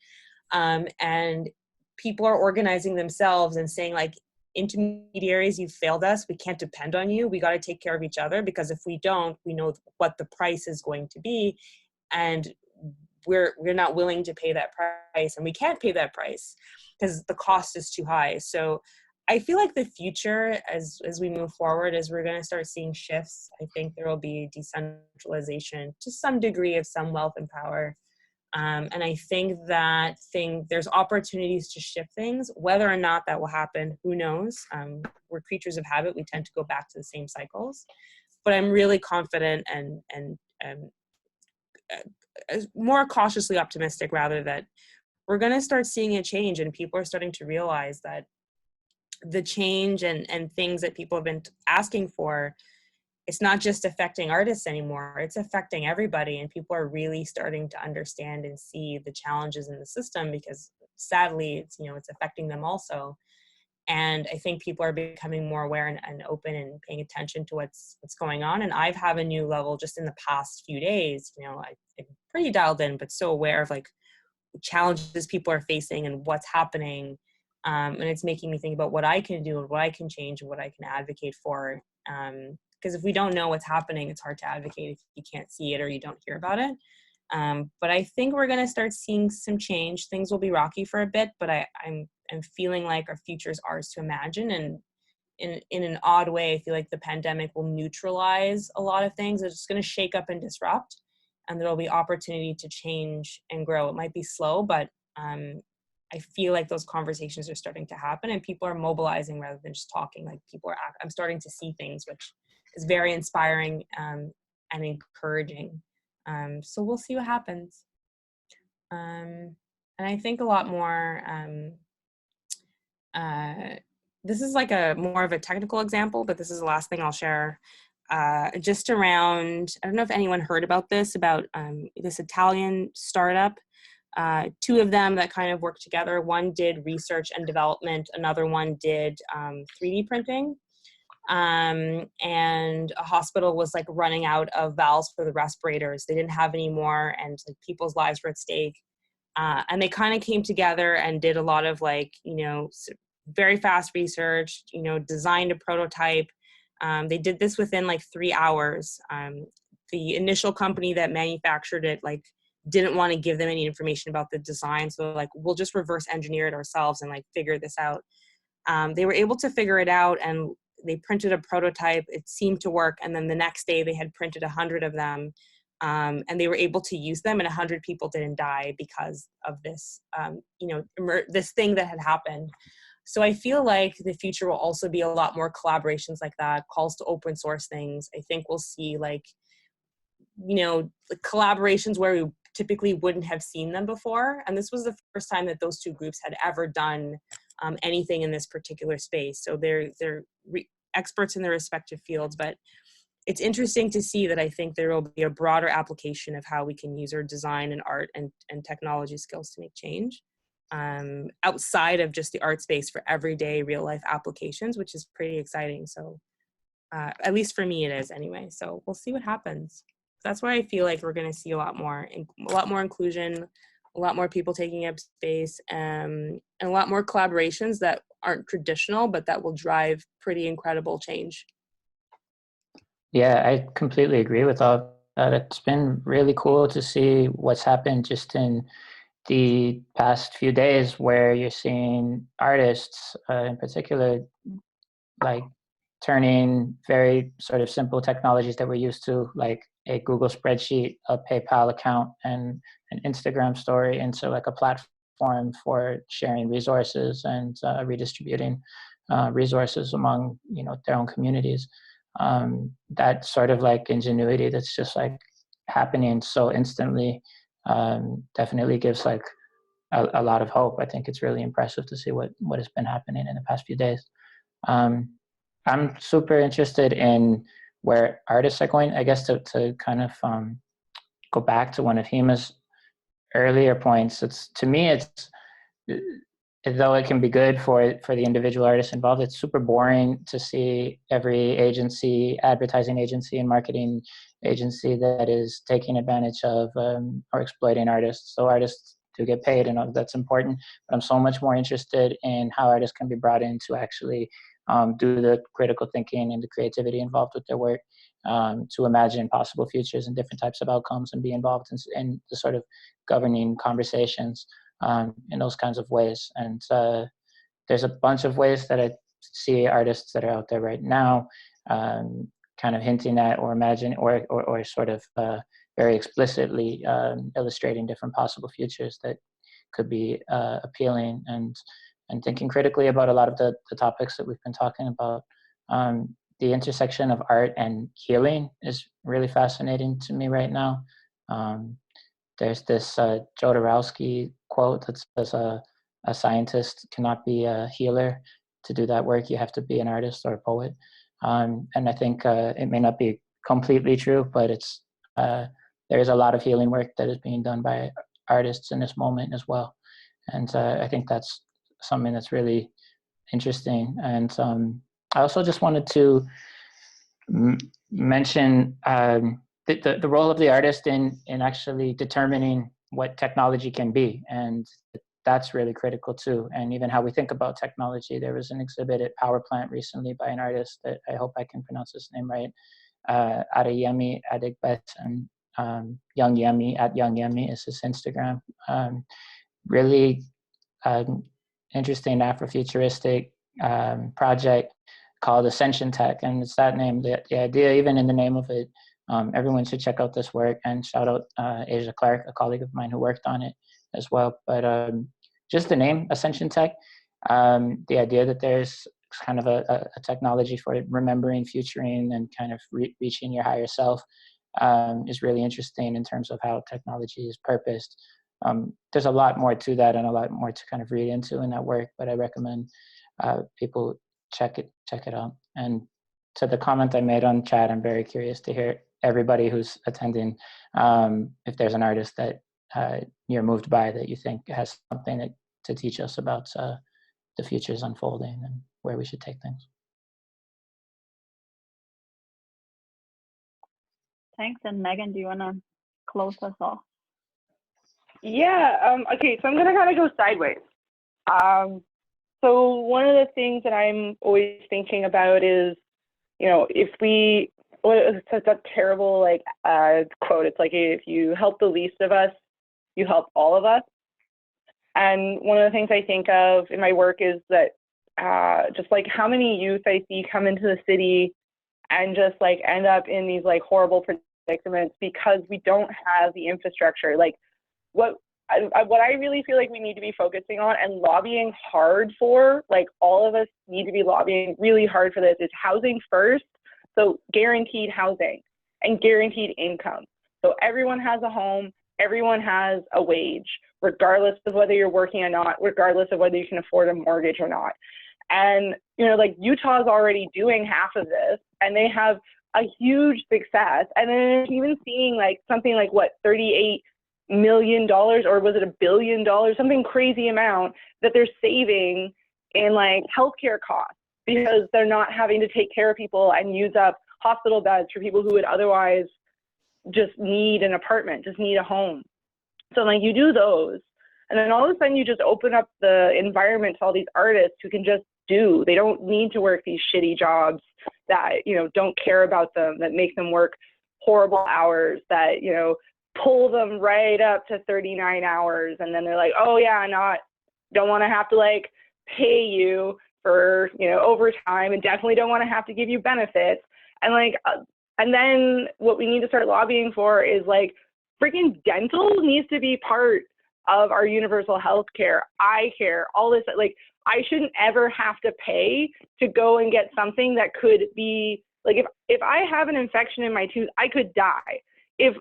And people are organizing themselves and saying like, intermediaries, you've failed us. We can't depend on you. We got to take care of each other, because if we don't, we know what the price is going to be, and we're not willing to pay that price, and we can't pay that price because the cost is too high. So I feel like the future as we move forward is we're going to start seeing shifts. I think there will be decentralization to some degree of some wealth and power. And I think that there's opportunities to shift things. Whether or not that will happen, who knows? We're creatures of habit. We tend to go back to the same cycles. But I'm really confident and more cautiously optimistic, rather, that we're going to start seeing a change, and people are starting to realize that the change and things that people have been asking for, it's not just affecting artists anymore, it's affecting everybody, and people are really starting to understand and see the challenges in the system, because sadly it's affecting them also. And I think people are becoming more aware and open and paying attention to what's going on. And I've had a new level just in the past few days. I'm pretty dialed in, but so aware of like challenges people are facing and what's happening. And it's making me think about what I can do and what I can change and what I can advocate for. Because if we don't know what's happening, it's hard to advocate if you can't see it or you don't hear about it. But I think we're going to start seeing some change. Things will be rocky for a bit, but I'm feeling like our future is ours to imagine. And in an odd way, I feel like the pandemic will neutralize a lot of things. It's just going to shake up and disrupt, and there will be opportunity to change and grow. It might be slow, but I feel like those conversations are starting to happen, and people are mobilizing rather than just talking. Like I'm starting to see things, which is very inspiring and encouraging. So we'll see what happens. And I think a lot more, this is like more of a technical example, but this is the last thing I'll share. Just around, I don't know if anyone heard about this Italian startup. Two of them that kind of work together. One did research and development. Another one did 3D printing. And a hospital was like running out of valves for the respirators. They didn't have any more, and like people's lives were at stake. And they kind of came together and did a lot of very fast research, designed a prototype. They did this within like 3 hours. The initial company that manufactured it didn't want to give them any information about the design. So we'll just reverse engineer it ourselves and figure this out. They were able to figure it out, and they printed a prototype. It seemed to work. And then the next day they had printed 100 of them. And they were able to use them, and 100 people didn't die because of this, this thing that had happened. So I feel like the future will also be a lot more collaborations like that, calls to open source things. I think we'll see collaborations where we typically wouldn't have seen them before. And this was the first time that those two groups had ever done anything in this particular space. So they're experts in their respective fields, but it's interesting to see that I think there will be a broader application of how we can use our design and art and technology skills to make change outside of just the art space for everyday real life applications, which is pretty exciting. So at least for me it is anyway. So we'll see what happens. that's why I feel like we're going to see a lot more inclusion, a lot more people taking up space, and a lot more collaborations that aren't traditional, but that will drive pretty incredible change. Yeah, I completely agree with all that. It's been really cool to see what's happened just in the past few days, where you're seeing artists in particular, like turning very sort of simple technologies that we're used to, like a Google spreadsheet, a PayPal account, and an Instagram story, into like a platform for sharing resources and redistributing resources among, you know, their own communities. That sort of like ingenuity that's just like happening so instantly definitely gives like a lot of hope. I think it's really impressive to see what has been happening in the past few days. I'm super interested in where artists are going. I guess to kind of go back to one of Hima's earlier points. It's, to me, it's, though it can be good for the individual artists involved, it's super boring to see every agency, advertising agency and marketing agency, that is taking advantage of or exploiting artists. So artists do get paid, and that's important, but I'm so much more interested in how artists can be brought in to actually do the critical thinking and the creativity involved with their work, to imagine possible futures and different types of outcomes, and be involved in the sort of governing conversations in those kinds of ways. And there's a bunch of ways that I see artists that are out there right now kind of hinting at, or imagine, or sort of very explicitly illustrating different possible futures that could be appealing, and thinking critically about a lot of the topics that we've been talking about. The intersection of art and healing is really fascinating to me right now. There's this Jodorowsky quote that says, a scientist cannot be a healer. To do that work, you have to be an artist or a poet. And I think it may not be completely true, but it's there's a lot of healing work that is being done by artists in this moment as well. And I think that's something that's really interesting. And I also just wanted to mention the role of the artist in actually determining what technology can be, and that's really critical too. And even how we think about technology. There was an exhibit at Power Plant recently by an artist that I hope I can pronounce his name right, Adeyemi Adegbet, and Young Yemi, at Young Yemi is his Instagram. Really interesting Afrofuturistic project called Ascension Tech, and it's that name. The idea, even in the name of it, everyone should check out this work, and shout out Asia Clark, a colleague of mine who worked on it as well. But just the name, Ascension Tech, the idea that there's kind of a technology for remembering, futuring, and kind of reaching your higher self is really interesting in terms of how technology is purposed. There's a lot more to that, and a lot more to kind of read into in that work, but I recommend people check it out. And to the comment I made on chat, I'm very curious to hear everybody who's attending, if there's an artist that you're moved by, that you think has something to teach us about the futures unfolding and where we should take things. Thanks. And Meagan, do you want to close us off? Yeah, okay, so I'm going to kind of go sideways. So one of the things that I'm always thinking about is, you know, if we, it's such a terrible like quote, it's like, if you help the least of us, you help all of us. And one of the things I think of in my work is that just like how many youth I see come into the city and just like end up in these like horrible predicaments because we don't have the infrastructure. Like what I really feel like we need to be focusing on and lobbying hard for, like all of us need to be lobbying really hard for this, is housing first. So guaranteed housing and guaranteed income. So everyone has a home, everyone has a wage, regardless of whether you're working or not, regardless of whether you can afford a mortgage or not. And, you know, like Utah's already doing half of this, and they have a huge success. And then even seeing like something like what, $38 million, or was it $1 billion, something crazy amount that they're saving in like healthcare costs, because they're not having to take care of people and use up hospital beds for people who would otherwise just need an apartment, just need a home. So like you do those, and then all of a sudden you just open up the environment to all these artists who can just do. They don't need to work these shitty jobs that, you know, don't care about them, that make them work horrible hours, that, you know, pull them right up to 39 hours. And then they're like, oh yeah, don't want to have to like pay you for, you know, overtime, and definitely don't want to have to give you benefits. And like, and then what we need to start lobbying for is like, freaking dental needs to be part of our universal health care, eye care, all this. Like, I shouldn't ever have to pay to go and get something that could be, like, if I have an infection in my tooth, I could die. If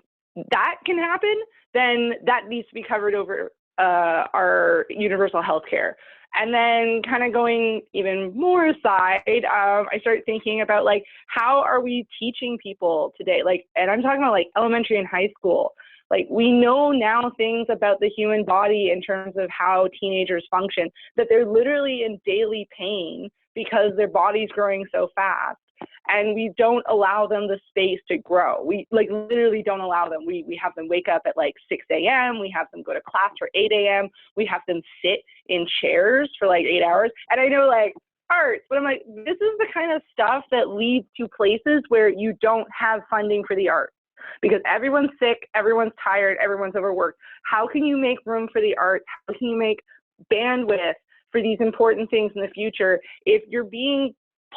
that can happen, then that needs to be covered over our universal health care. And then kind of going even more aside, I start thinking about like, how are we teaching people today? Like, and I'm talking about like elementary and high school. Like, we know now things about the human body in terms of how teenagers function, that they're literally in daily pain because their body's growing so fast. And we don't allow them the space to grow. We like literally don't allow them. We have them wake up at like 6 a.m. We have them go to class for 8 a.m. We have them sit in chairs for like 8 hours. And I know like arts, but I'm like, this is the kind of stuff that leads to places where you don't have funding for the arts. Because everyone's sick, everyone's tired, everyone's overworked. How can you make room for the arts? How can you make bandwidth for these important things in the future if you're being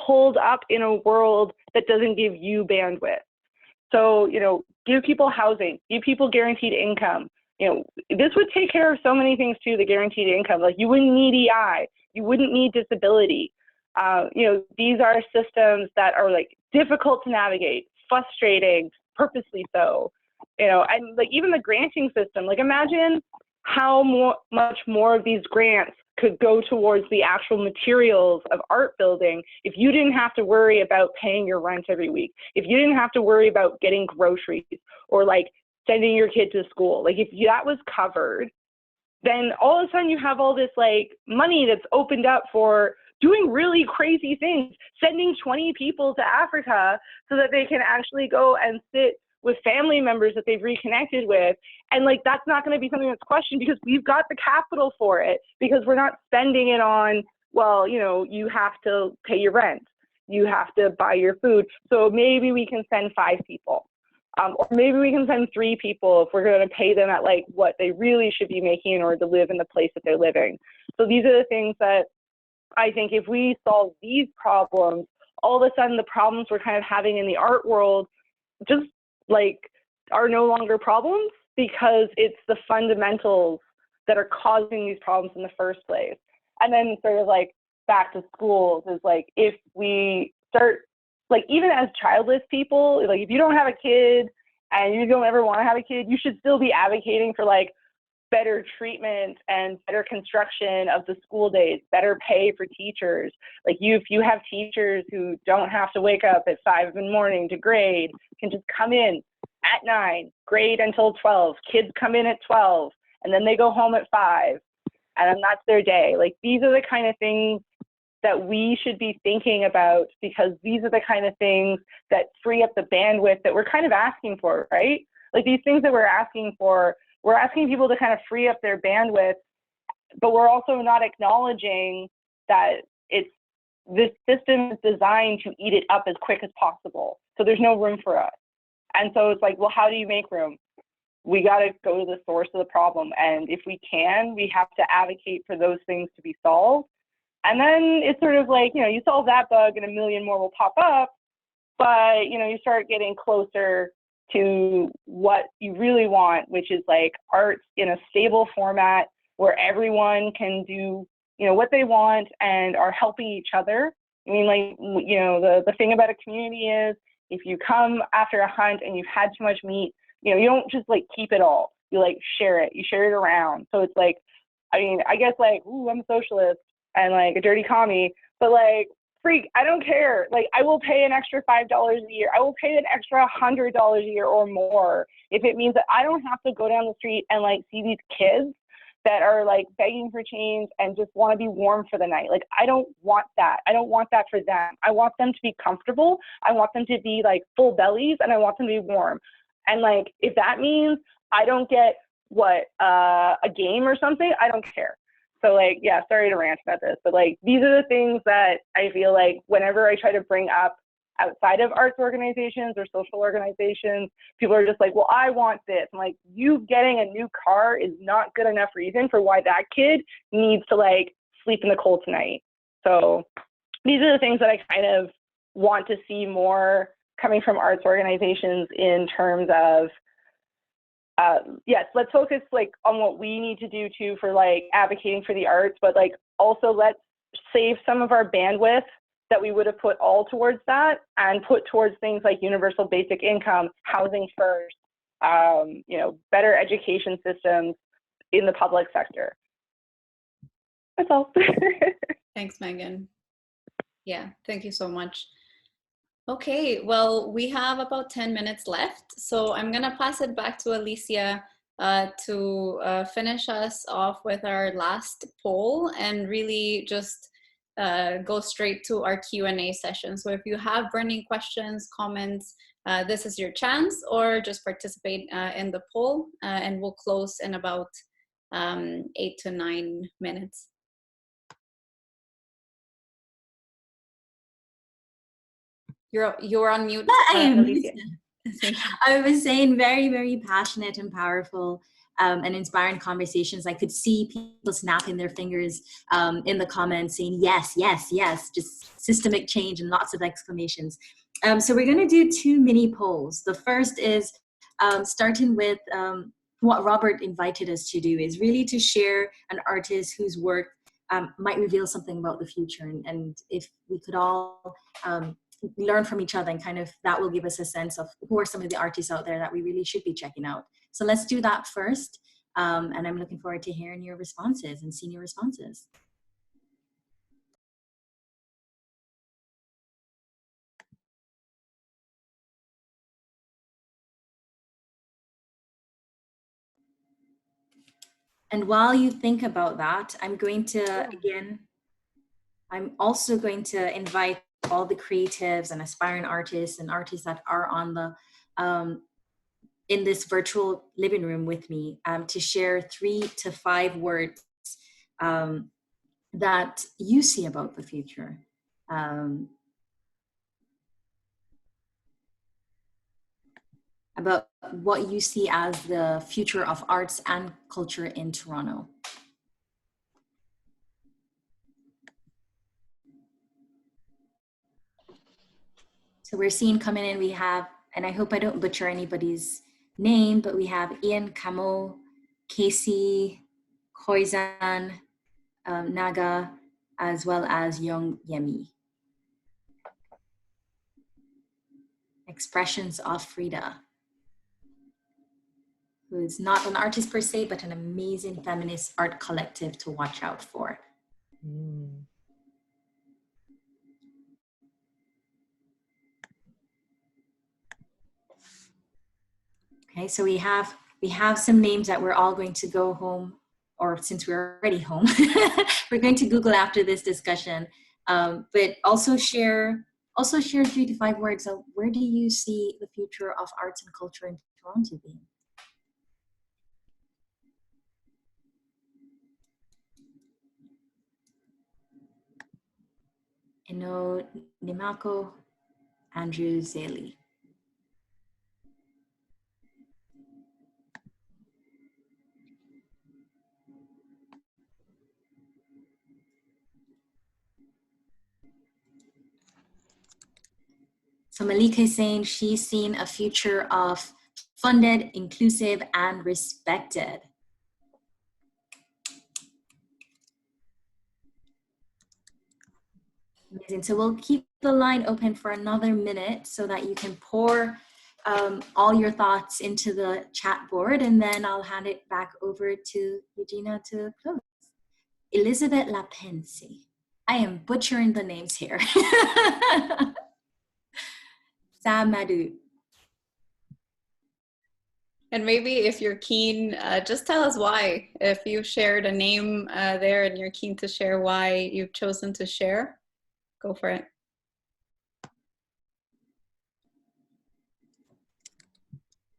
pulled up in a world that doesn't give you bandwidth? So, you know, give people housing, give people guaranteed income. You know, this would take care of so many things too, the guaranteed income. Like, you wouldn't need EI, you wouldn't need disability. You know, these are systems that are like difficult to navigate, frustrating, purposely so, you know. And like even the granting system, like imagine how much more of these grants could go towards the actual materials of art building if you didn't have to worry about paying your rent every week, if you didn't have to worry about getting groceries or like sending your kid to school. Like if that was covered, then all of a sudden you have all this like money that's opened up for doing really crazy things, sending 20 people to Africa so that they can actually go and sit with family members that they've reconnected with. And like, that's not going to be something that's questioned because we've got the capital for it, because we're not spending it on, well, you know, you have to pay your rent, you have to buy your food. So maybe we can send 5 people. Or maybe we can send 3 people if we're going to pay them at like what they really should be making in order to live in the place that they're living. So these are the things that I think if we solve these problems, all of a sudden the problems we're kind of having in the art world just like are no longer problems, because it's the fundamentals that are causing these problems in the first place. And then sort of like back to schools is like, if we start, like even as childless people, like if you don't have a kid and you don't ever want to have a kid, you should still be advocating for like better treatment and better construction of the school days, better pay for teachers. Like if you have teachers who don't have to wake up at 5 in the morning to grade, can just come in at 9, grade until 12. Kids come in at 12 and then they go home at 5 and then that's their day. Like these are the kind of things that we should be thinking about, because these are the kind of things that free up the bandwidth that we're kind of asking for, right? Like these things that we're asking for, we're asking people to kind of free up their bandwidth, but we're also not acknowledging that this system is designed to eat it up as quick as possible. So there's no room for us. And so it's like, well, how do you make room? We got to go to the source of the problem. And if we can, we have to advocate for those things to be solved. And then it's sort of like, you know, you solve that bug and a million more will pop up, but, you know, you start getting closer to what you really want, which is like art in a stable format where everyone can do, you know, what they want and are helping each other. I mean, like, you know, the thing about a community is if you come after a hunt and you've had too much meat, you know, you don't just like keep it all. You like share it. You share it around. So it's like, I mean, I guess like, ooh, I'm a socialist and like a dirty commie, but like, freak, I don't care. Like, I will pay an extra $5 a year. I will pay an extra $100 a year or more if it means that I don't have to go down the street and like see these kids that are like begging for change and just want to be warm for the night. Like, I don't want that. I don't want that for them. I want them to be comfortable. I want them to be like full bellies and I want them to be warm. And like, if that means I don't get a game or something, I don't care. So like, yeah, sorry to rant about this, but like, these are the things that I feel like whenever I try to bring up outside of arts organizations or social organizations, people are just like, well, I want this. I'm like, you getting a new car is not good enough reason for why that kid needs to like sleep in the cold tonight. So these are the things that I kind of want to see more coming from arts organizations in terms of, yes, let's focus like on what we need to do too for like advocating for the arts, but like also let's save some of our bandwidth that we would have put all towards that and put towards things like universal basic income, housing first, you know, better education systems in the public sector. That's all. Thanks, Meagan. Yeah, thank you so much. Okay, well, we have about 10 minutes left, so I'm gonna pass it back to Elisa to finish us off with our last poll and really just go straight to our Q&A session. So if you have burning questions, comments, this is your chance, or just participate in the poll, and we'll close in about 8 to 9 minutes. You're on mute. I am. I was saying very, very passionate and powerful and inspiring conversations. I could see people snapping their fingers in the comments saying, yes, yes, yes, just systemic change and lots of exclamations. So we're going to do 2 mini polls. The first is starting with what Robert invited us to do, is really to share an artist whose work might reveal something about the future. And if we could all learn from each other, and kind of that will give us a sense of who are some of the artists out there that we really should be checking out. So let's do that first. And I'm looking forward to hearing your responses and seeing your responses. And while you think about that, I'm going to, again, I'm also going to invite all the creatives and aspiring artists and artists that are on the in this virtual living room with me to share 3 to 5 words that you see about the future. About what you see as the future of arts and culture in Toronto. So we're seeing coming in, we have, and I hope I don't butcher anybody's name, but we have Ian Kamo, Casey, Khoizan, Naga, as well as Young Yemi. Expressions of Frida, who is not an artist per se, but an amazing feminist art collective to watch out for. Okay, so we have some names that we're all going to go home, or since we're already home, we're going to Google after this discussion, but also share 3 to 5 words of where do you see the future of arts and culture in Toronto being? Eno Nimako, Andrew Zaley. So Malika is saying she's seen a future of funded, inclusive, and respected. Amazing. So we'll keep the line open for another minute so that you can pour all your thoughts into the chat board, and then I'll hand it back over to Eugenia to close. Elizabeth Lapensi. I am butchering the names here. Samadu. And maybe if you're keen, just tell us why. If you've shared a name there and you're keen to share why you've chosen to share, go for it.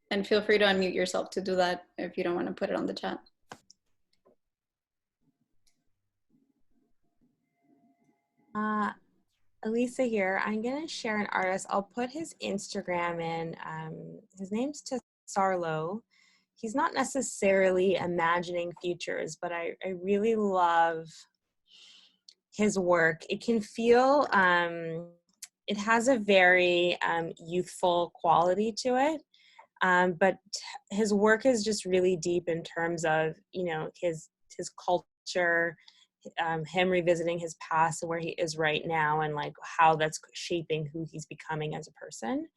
And feel free to unmute yourself to do that if you don't want to put it on the chat. Elisa here. I'm going to share an artist. I'll put his Instagram in. His name's Sarlo. He's not necessarily imagining futures, but I really love his work. It can feel, it has a very youthful quality to it, but his work is just really deep in terms of, you know, his culture, him revisiting his past and where he is right now, and like how that's shaping who he's becoming as a person.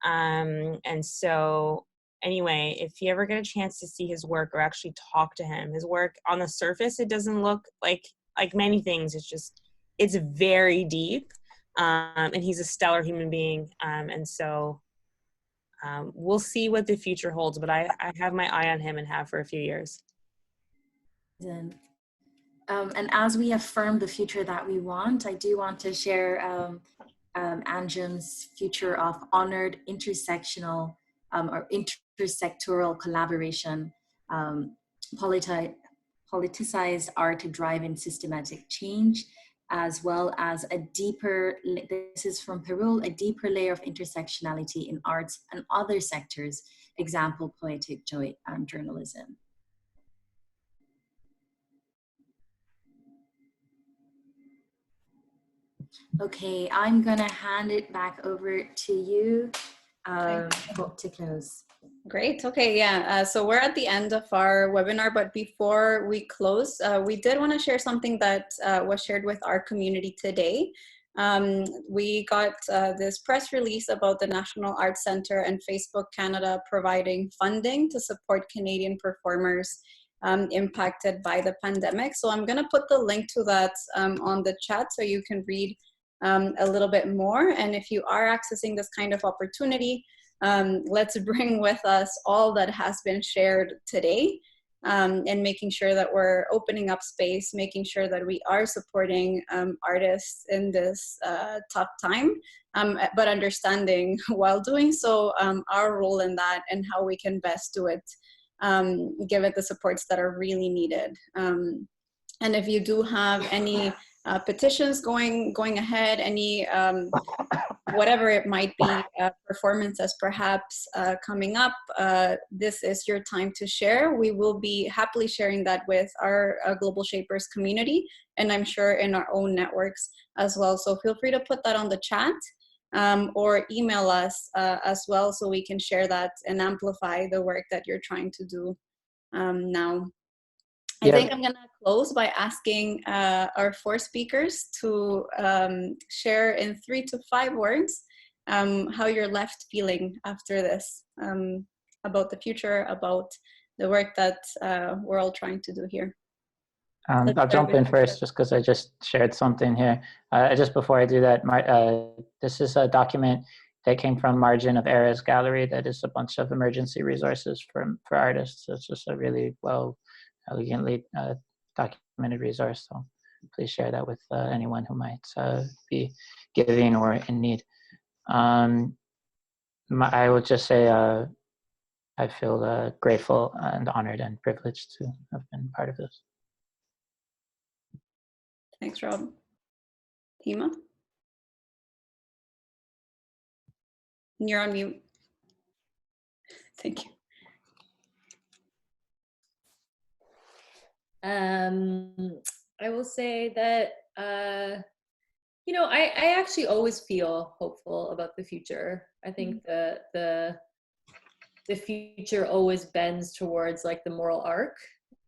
And so anyway, if you ever get a chance to see his work or actually talk to him, his work on the surface, it doesn't look like many things. It's very deep, and he's a stellar human being. And so we'll see what the future holds, but I have my eye on him and have for a few years. And as we affirm the future that we want, I do want to share Anjum's future of honored intersectional or intersectoral collaboration, politicized art to drive in systematic change, as well as a deeper, this is from Peru, a deeper layer of intersectionality in arts and other sectors, example, poetic joy and journalism. Okay, I'm gonna hand it back over to you to close. Great, okay, yeah, so we're at the end of our webinar, but before we close, we did wanna share something that was shared with our community today. We got this press release about the National Arts Centre and Facebook Canada providing funding to support Canadian performers impacted by the pandemic. So I'm gonna put the link to that on the chat so you can read a little bit more. And if you are accessing this kind of opportunity, let's bring with us all that has been shared today, and making sure that we're opening up space, making sure that we are supporting artists in this tough time, but understanding while doing so our role in that and how we can best do it, give it the supports that are really needed. And if you do have any petitions going ahead, any whatever it might be, performances perhaps coming up, this is your time to share. We will be happily sharing that with our Global Shapers community, and I'm sure in our own networks as well. So feel free to put that on the chat, or email us as well, so we can share that and amplify the work that you're trying to do now. I think I'm going to close by asking our four speakers to share in 3 to 5 words how you're left feeling after this, about the future, about the work that we're all trying to do here. I'll jump in first just because I just shared something here. Just before I do that, this is a document that came from Margin of Errors Gallery that is a bunch of emergency resources for artists. So it's just a really elegantly documented resource. So please share that with anyone who might be giving or in need. I would just say I feel grateful and honored and privileged to have been part of this. Thanks, Rob. Hima? You're on mute. Thank you. I will say that, you know, I actually always feel hopeful about the future. I think the future always bends towards like the moral arc,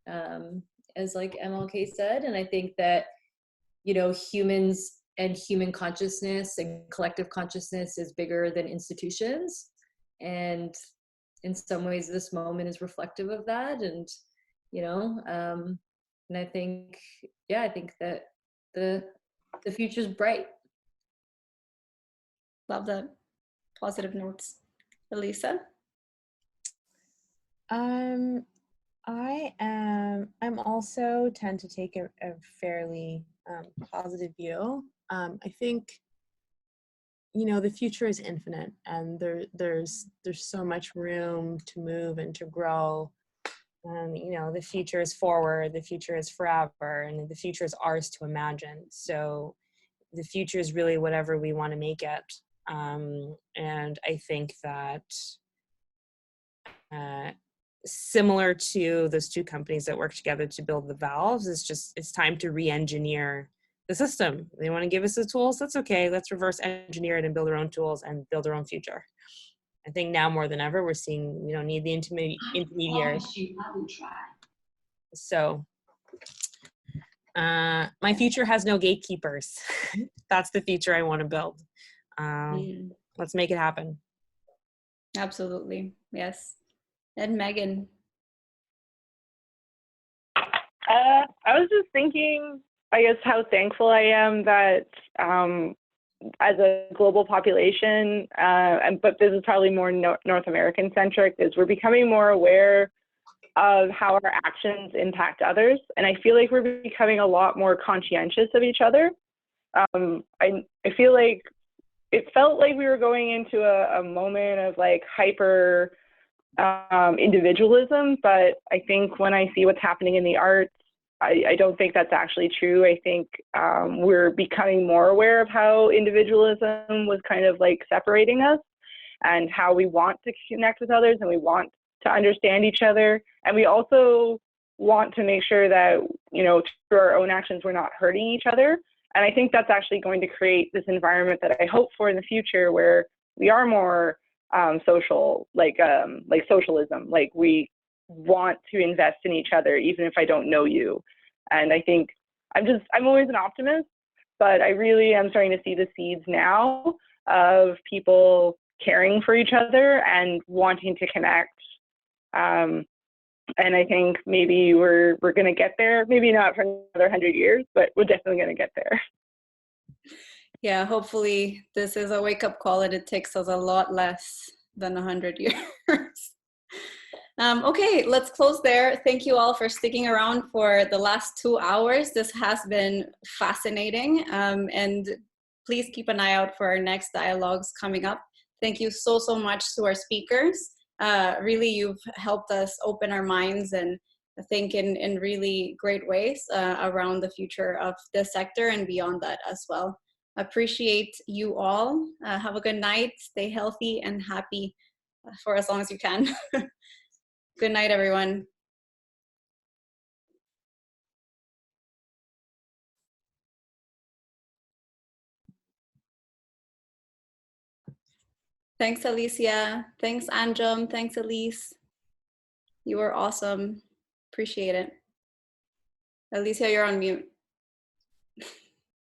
as like MLK said. And I think that, you know, humans and human consciousness and collective consciousness is bigger than institutions. And in some ways, this moment is reflective of that. And, you know, and I think, yeah, I think that the future's bright. Love that. Positive notes. Elisa? I'm also tend to take a fairly positive view. I think you know, the future is infinite, and there's so much room to move and to grow. And you know, the future is forward, the future is forever, and the future is ours to imagine. So the future is really whatever we want to make it. And I think that similar to those two companies that work together to build the valves, it's time to re-engineer the system. They want to give us the tools, that's okay. Let's reverse engineer it and build our own tools and build our own future. I think now more than ever, we're seeing, you know, need the intermediary. So my future has no gatekeepers. That's the future I want to build. Let's make it happen. Absolutely, yes. And Meagan. I was just thinking, I guess, how thankful I am that as a global population, but this is probably more North American centric, is we're becoming more aware of how our actions impact others. And I feel like we're becoming a lot more conscientious of each other. I feel like it felt like we were going into a moment of like hyper individualism, but I think when I see what's happening in the arts, I don't think that's actually true. I think we're becoming more aware of how individualism was kind of like separating us, and how we want to connect with others and we want to understand each other. And we also want to make sure that, you know, through our own actions, we're not hurting each other. And I think that's actually going to create this environment that I hope for in the future, where we are more social, like socialism, like we want to invest in each other, even if I don't know you. And I think I'm always an optimist, but I really am starting to see the seeds now of people caring for each other and wanting to connect. And I think maybe we're going to get there, maybe not for another 100 years, but we're definitely going to get there. Yeah, hopefully this is a wake-up call and it takes us a lot less than 100 years. Okay, let's close there. Thank you all for sticking around for the last 2 hours. This has been fascinating, and please keep an eye out for our next dialogues coming up. Thank you so much to our speakers. Really, you've helped us open our minds and think in really great ways around the future of this sector and beyond that as well. Appreciate you all. Have a good night. Stay healthy and happy for as long as you can. Good night, everyone. Thanks, Alicia. Thanks, Anjum. Thanks, Elise. You were awesome. Appreciate it. Alicia, you're on mute.